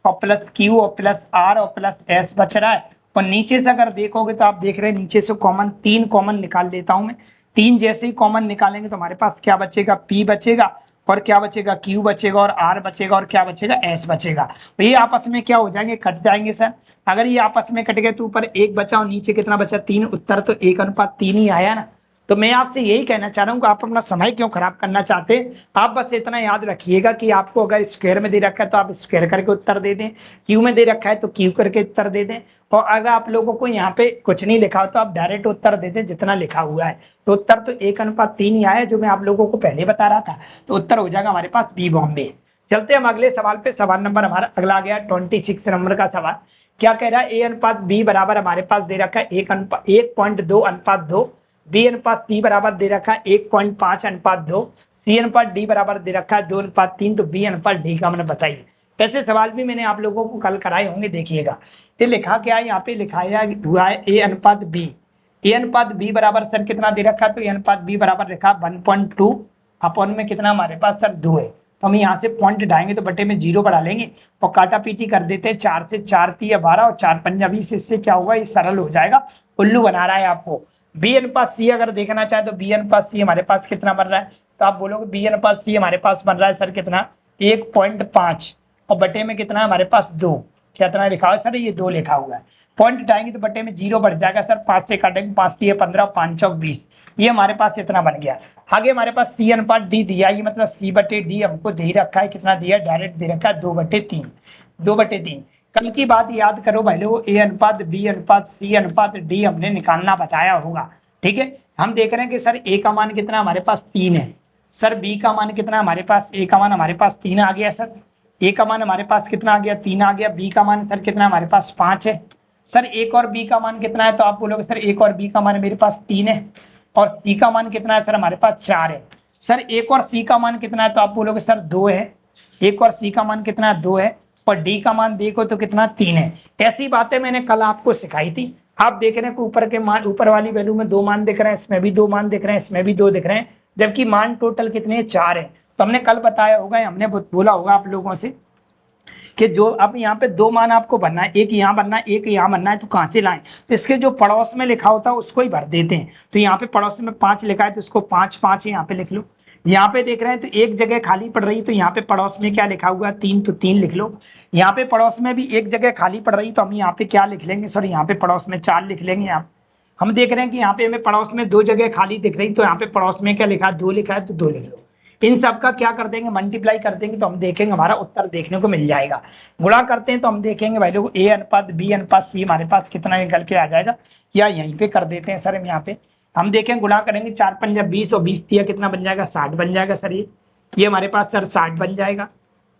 और प्लस Q और प्लस R और प्लस S बच रहा है, और नीचे से अगर देखोगे तो आप देख रहे हैं नीचे से कॉमन 3 कॉमन निकाल लेता हूं मैं। 3 जैसे ही कॉमन निकालेंगे तो हमारे पास क्या बचेगा, P बचेगा, और क्या बचेगा, Q बचेगा, और R बचेगा, और क्या बचेगा, S बचेगा। तो ये आपस में क्या हो जाएंगे, कट जाएंगे सर। अगर ये आपस में कट गए तो ऊपर 1 बचा और नीचे कितना बचा, 3। उत्तर तो 1:3 ही आया ना। तो मैं आपसे यही कहना चाह रहा हूँ कि आप अपना समय क्यों खराब करना चाहते हैं। आप बस इतना याद रखिएगा कि आपको अगर स्क्वायर में दे रखा है तो आप स्क्वायर करके उत्तर दे दें, क्यू में दे रखा है तो क्यू करके उत्तर दे दें, और अगर आप लोगों को यहाँ पे कुछ नहीं लिखा हो तो आप डायरेक्ट उत्तर दे दें जितना लिखा हुआ है। तो उत्तर तो 1:3 ही आया, जो मैं आप लोगों को पहले बता रहा था। तो उत्तर हो जाएगा हमारे पास बी बॉम्बे। चलते हम अगले सवाल पे। सवाल नंबर हमारा अगला आ गया 26 नंबर का सवाल। क्या कह रहा है, ए अनुपात बी बराबर हमारे पास दे रखा है 1:2:2, बी अनुपात सी बराबर दे रखा है 1.5:2, सी अनुपात डी बराबर दे रखा है 2:3, तो बी अनुपात डी का मैंने बताइए। ऐसे सवाल भी मैंने आप लोगों को कल कराए होंगे, देखिएगा। ये लिखा क्या है, यहाँ पे लिखाया हुआ है ए अनुपात बी। ए अनुपात बी बराबर सर कितना दे रखा है, तो ए अनुपात बी बराबर लिखा 1.2 अपॉन में कितना हमारे पास सर 2 है। तो हम यहाँ से पॉइंट उठाएंगे तो बटे में 0 बढ़ा लेंगे और काटा पीटी कर देते हैं। 4 से 4 3 12 और 4 5 20, इससे क्या होगा, ये सरल हो जाएगा। उल्लू बना रहा है आपको। बी अनुपात सी अगर देखना चाहे तो बी अनुपात सी हमारे पास कितना बन रहा है, तो आप बोलोगे बी अनुपात सी हमारे पास बन रहा है सर कितना, 1.5 और बटे में कितना है हमारे पास 2। कितना लिखा है सर, ये 2 लिखा हुआ है। पॉइंट उठाएंगे तो बटे में 0 बढ़ जाएगा सर, 5 से काटेंगे 5 3 15 5 चौक 20, ये हमारे पास इतना बन गया। आगे हमारे पास सी अनुपात डी दिया, ये मतलब सी बटे डी हमको दे रखा है, कितना दिया, डायरेक्ट दे रखा है 2/3। 2/3 कल की बात याद करो भाई लोग, ए अनुपात बी अनुपात सी अनुपात डी हमने निकालना बताया होगा, ठीक है। हम देख रहे हैं कि सर ए का मान कितना हमारे पास 3 है, सर बी का मान कितना हमारे पास, ए का मान हमारे पास 3 आ गया सर, ए का मान हमारे पास कितना आ गया, 3 आ गया। बी का मान सर कितना हमारे पास 5 है। सर एक और बी का मान कितना है, तो आप बोलोगे सर एक और बी का मान मेरे पास 3 है, और सी का मान कितना है सर हमारे पास 4 है। सर एक और सी का मान कितना है, तो आप बोलोगे सर 2 है। एक और सी का मान कितना है, 2 है, और डी का मान देखो तो कितना 3 है। ऐसी बातें मैंने कल आपको सिखाई थी। आप देख रहे हैं कि ऊपर के मान, ऊपर वाली वैल्यू में 2 मान दिख रहे हैं, इसमें भी 2 मान दिख रहे हैं, इसमें भी 2 दिख रहे हैं, जबकि मान टोटल कितने 4 है। तो हमने कल बताया होगा, हमने बोला होगा आप लोगों से कि जो अब यहाँ पे 2 मान आपको बनना है, एक यहाँ बनना है, एक यहाँ बनना है, तो कहाँ से लाएं, तो इसके जो पड़ोस में लिखा होता है उसको ही भर देते हैं। तो यहाँ पे पड़ोस में 5 लिखा है तो इसको 5 5 यहाँ पे लिख लो। यहाँ पे देख रहे हैं तो एक जगह खाली पड़ रही, तो यहाँ पे पड़ोस में क्या लिखा हुआ है 3, तो 3 लिख लो। यहाँ पे पड़ोस में भी एक जगह खाली पड़ रही, तो हम यहाँ पे क्या लिख लेंगे सर, यहाँ पे पड़ोस में 4 लिख लेंगे। यहाँ हम देख रहे हैं कि यहाँ पे हमें पड़ोस में 2 जगह खाली दिख रही, तो यहाँ पे पड़ोस में क्या लिखा है 2 लिखा है, तो 2 लिख लो। इन सब का क्या कर देंगे, मल्टीप्लाई कर देंगे, तो हम देखेंगे हमारा उत्तर देखने को मिल जाएगा। गुणा करते हैं तो हम देखेंगे भाई लोग ए अनुपात बी अनुपात सी हमारे पास कितना निकल के आ जाएगा, या यहीं पे कर देते हैं सर। हम यहाँ पे हम देखें, गुणा करेंगे 4 5 20 और 20 तिया कितना बन जाएगा, 60 बन जाएगा सर। ये हमारे पास सर 60 बन जाएगा।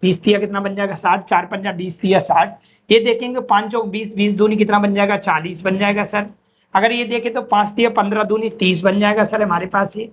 20 तिया कितना बन जाएगा, 60। 4 5 20 तिया 60। ये देखेंगे 5 चौक 20, 20 दूनी कितना बन जाएगा, 40 बन जाएगा सर। अगर ये देखें तो 5 तिया 15 दूनी 30 बन जाएगा सर हमारे पास ये।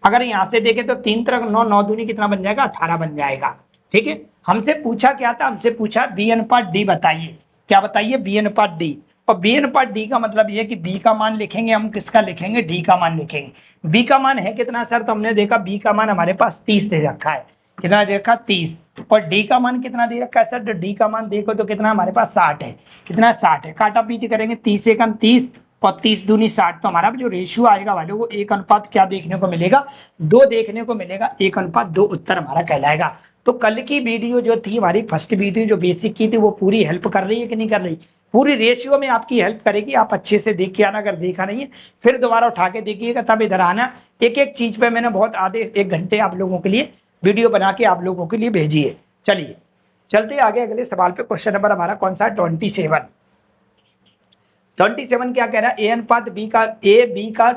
अगर यहाँ से देखें तो 3 तरह 9 9 दूनी कितना बन जाएगा, 18 बन जाएगा। ठीक है, हमसे पूछा क्या था, हमसे पूछा बी अनुपात डी बताइए। क्या बताइए, बी अनुपात डी। और बी अनुपात डी का मतलब ये कि बी का मान लिखेंगे हम, किसका लिखेंगे, डी का मान लिखेंगे। बी का मान है कितना सर, तो हमने देखा बी का मान हमारे पास 30 दे रखा है, कितना दे रखा 30। और डी का मान कितना दे रखा है सर, तो डी का मान देखो तो कितना हमारे पास 60 है, कितना 60 है। काटा पीटी करेंगे 30 एकम 30 और 30 दूनी 60, तो हमारा जो रेशियो आएगा वालों को 1 अनुपात क्या देखने को मिलेगा, 2 देखने को मिलेगा। 1 अनुपात 2 उत्तर हमारा कहलाएगा। तो कल की वीडियो जो थी हमारी फर्स्ट वीडियो जो बेसिक की थी, वो पूरी हेल्प कर रही है कि नहीं कर रही, पूरी रेशियो में आपकी हेल्प करेगी। आप अच्छे से देख के आना, अगर देखा नहीं है फिर दोबारा उठा के देखिएगा, तब इधर आना। एक एक चीज पे मैंने बहुत आधे 1 घंटे आप लोगों के लिए वीडियो बना के आप लोगों के लिए भेजी है। चलिए चलते आगे अगले सवाल पे। क्वेश्चन नंबर हमारा कौन सा है, 27 क्या कह रहा है, ए अनुपात बी का, ए बी का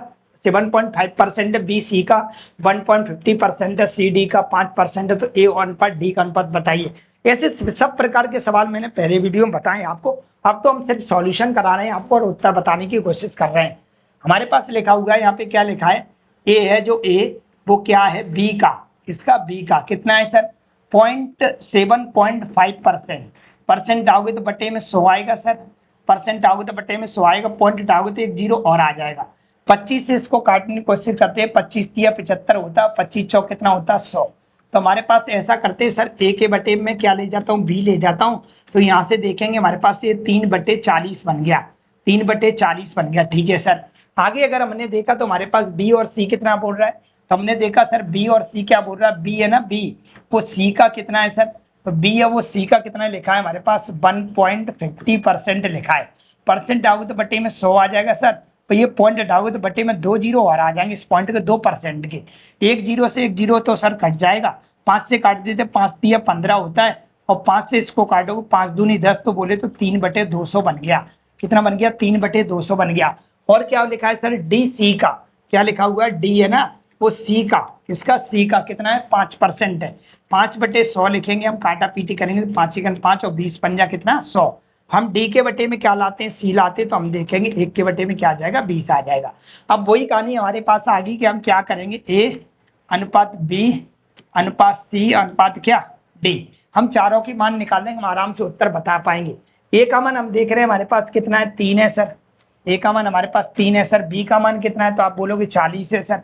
7.5% है, बी सी का 1.50% है, सी डी का 5% है, तो ए अनुपात डी का अनुपात बताइए। ऐसे सब प्रकार के सवाल मैंने पहले वीडियो में बताए आपको। अब तो हम सिर्फ सॉल्यूशन करा रहे हैं आपको और उत्तर बताने की कोशिश कर रहे हैं। हमारे पास लिखा हुआ है यहाँ पे, क्या लिखा है, ए है जो ए, वो क्या है बी का, इसका बी का कितना है सर 7.5%। परसेंट आओगे तो बटे में 100 आएगा सर, परसेंट आओगे तो बटे में 100 आएगा, पॉइंट आओगे तो 1 जीरो और आ जाएगा। 25 से इसको काटने की कोशिश करते हैं, 25 दिया 75 होता, 25 चौक कितना होता 100। तो हमारे पास ऐसा करते हैं सर, ए के बटे में क्या ले जाता हूँ, बी ले जाता हूँ। तो यहाँ से देखेंगे हमारे पास ये 3/40 बन गया, 3/40 बन गया, ठीक है सर। आगे अगर हमने देखा तो हमारे पास बी और सी कितना बोल रहा है, तो हमने देखा सर बी और सी क्या बोल रहा है, बी है ना, बी वो सी का कितना है सर, तो बी है वो सी का कितना लिखा है हमारे पास 1.50% लिखा है। परसेंट आओगे तो बटे में 100 आ जाएगा सर, तो ये पॉइंट हटाओगे तो बटे में 2 जीरो और आ जाएंगे इस पॉइंट के 2% के। 1 जीरो से 1 जीरो तो सर कट जाएगा, 5 से काट देते, 5 दिया 15 होता है, और 5 से इसको काटोगे 5 दूनी 10, तो बोले तो 3/200 बन गया। कितना बन गया, 3/200 बन गया। और क्या लिखा है सर, डी सी का, क्या लिखा हुआ है, डी है ना वो सी का, इसका सी का कितना है 5% है, 5/100 लिखेंगे हम, काटा पीटी करेंगे, 5 एकम 5 और 20 पंजा कितना 100। हम डी के बटे में क्या लाते हैं, सी लाते हैं, तो हम देखेंगे 1 के बटे में क्या आ जाएगा 20 आ जाएगा। अब वही कहानी हमारे पास आ गई कि हम क्या करेंगे, ए अनुपात बी अनुपात सी अनुपात क्या डी, हम चारों की मान निकाल देंगे, हम आराम से उत्तर बता पाएंगे। ए का मान हम देख रहे हैं हमारे पास कितना है 3 है सर, ए का मान हमारे पास 3 है सर। बी का मान कितना है, तो आप बोलोगे 40 है सर।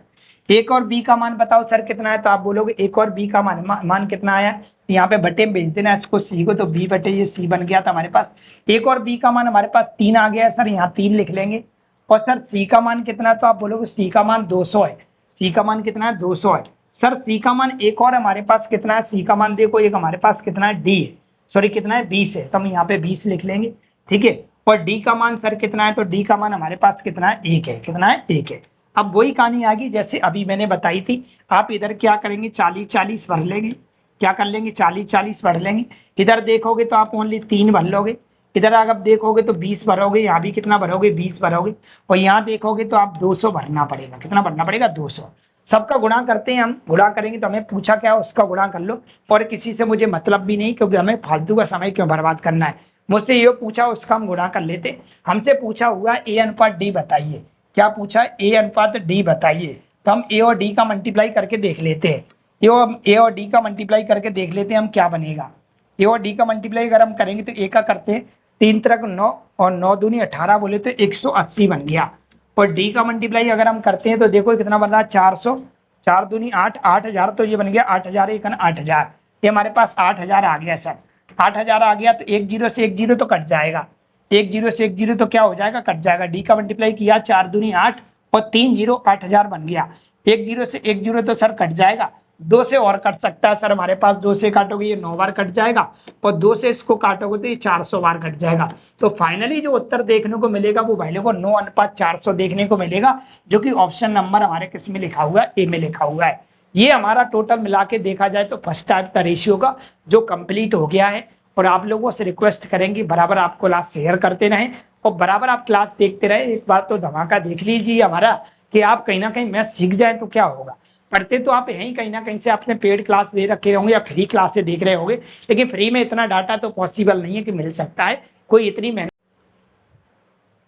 एक और बी का मान बताओ सर कितना है, तो आप बोलोगे एक और बी का मान कितना आया, यहाँ पे बटे में भेज देना इसको सी को, तो बी बटे ये सी बन गया था हमारे पास। एक और बी का मान हमारे पास 3 आ गया है सर, यहाँ 3 लिख लेंगे। और सर सी का मान कितना है, तो आप बोलोगे सी का मान 200 है, सी का मान कितना है 200 है सर। सी का मान एक और हमारे पास कितना है, सी का मान देखो एक हमारे पास कितना है डी है, सॉरी कितना है 20 है, तो हम यहाँ पे 20 लिख लेंगे, ठीक है। और डी का मान सर कितना है, तो डी का मान हमारे पास कितना है 1 है, कितना है 1 है। अब वही कहानी आ गई जैसे अभी मैंने बताई थी, आप इधर क्या करेंगे 40-40 भर लेंगे, क्या कर लेंगे 40-40 भर लेंगे। इधर देखोगे तो आप ओनली 3 भर लोगे, इधर अगर देखोगे तो 20 भरोगे, यहाँ भी कितना भरोगे 20 भरोगे, और यहाँ देखोगे तो आप 200 भरना पड़ेगा, कितना भरना पड़ेगा 200। सबका गुणा करते हैं हम, गुणा करेंगे तो हमें पूछा क्या उसका गुणा कर लो, और किसी से मुझे मतलब भी नहीं, क्योंकि हमें फालतू का समय क्यों बर्बाद करना है। मुझसे ये पूछा उसका हम गुणा कर लेते। हमसे पूछा हुआ ए अनुपात डी बताइए, क्या पूछा है ए अनुपात डी बताइए, तो हम ए और डी का मल्टीप्लाई करके देख लेते हैं। ए और डी का मल्टीप्लाई करके देख लेते हैं हम क्या बनेगा। ए और डी का मल्टीप्लाई अगर हम करेंगे तो ए का करते हैं 3 तरह 9 और 9 दूनी 18 बोले तो 180 बन गया। और डी का मल्टीप्लाई अगर हम करते हैं तो देखो कितना बन रहा है 400, 4 दूनी 8, 8000, तो ये बन गया 8000 1 8000, ये हमारे पास 8000 आ गया सर। 8000 आ गया तो 1 जीरो से 1 जीरो तो कट जाएगा, 1 जीरो से 1 जीरो तो क्या हो जाएगा कट जाएगा। डी का मल्टीप्लाई किया 4 दूनी 8 और 3 जीरो 8000 बन गया। 1 जीरो से 1 जीरो तो सर कट जाएगा, 2 से और कट सकता है सर हमारे पास, 2 से काटोगे ये 9 बार कट जाएगा, और 2 से इसको काटोगे तो ये 400 बार कट जाएगा। तो फाइनली जो उत्तर देखने को मिलेगा वो भाई लोगों को 9 अनुपात 400 देखने को मिलेगा, जो कि ऑप्शन नंबर हमारे किस में लिखा हुआ है, ए में लिखा हुआ है। ये हमारा टोटल मिला के देखा जाए तो फर्स्ट टाइप का रेशियो का जो कंप्लीट हो गया है। और आप लोगों से रिक्वेस्ट करेंगे बराबर आप क्लास शेयर करते रहें और बराबर आप क्लास देखते रहे। एक बार तो धमाका देख लीजिए हमारा कि आप कहीं ना कहीं मैथ सीख जाए तो क्या होगा। पढ़ते तो आप यहीं कहीं ना कहीं से आपने पेड क्लास दे रखे होंगे या फ्री क्लास से देख रहे होंगे, लेकिन फ्री में इतना डाटा तो पॉसिबल नहीं है कि मिल सकता है, कोई इतनी मेहनत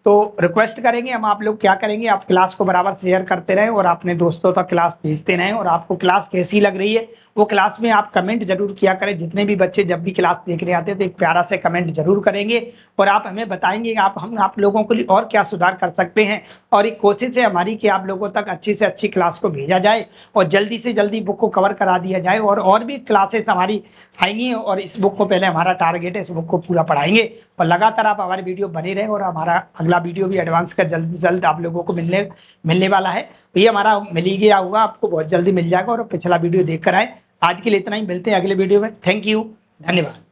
तो रिक्वेस्ट करेंगे हम, आप लोग क्या करेंगे, आप क्लास को बराबर शेयर करते रहें और अपने दोस्तों तक क्लास भेजते रहें। और आपको क्लास कैसी लग रही है वो क्लास में आप कमेंट जरूर किया करें। जितने भी बच्चे जब भी क्लास देखने आते हैं तो एक प्यारा से कमेंट जरूर करेंगे और आप हमें बताएंगे हम आप लोगों के लिए और क्या सुधार कर सकते हैं। और एक कोशिश है हमारी कि आप लोगों तक अच्छी से अच्छी क्लास को भेजा जाए और जल्दी से जल्दी बुक को कवर करा दिया जाए। और भी क्लासेस हमारी आएंगी और इस बुक को पहले हमारा टारगेट है इस बुक को पूरा पढ़ाएंगे। और लगातार आप हमारे वीडियो बने रहे और हमारा अगला वीडियो भी एडवांस कर जल्द से जल्द आप लोगों को मिलने वाला है। तो ये हमारा मिल ही गया हुआ, आपको बहुत जल्दी मिल जाएगा। और पिछला वीडियो देख कर आए। आज के लिए इतना ही, मिलते हैं अगले वीडियो में। थैंक यू, धन्यवाद।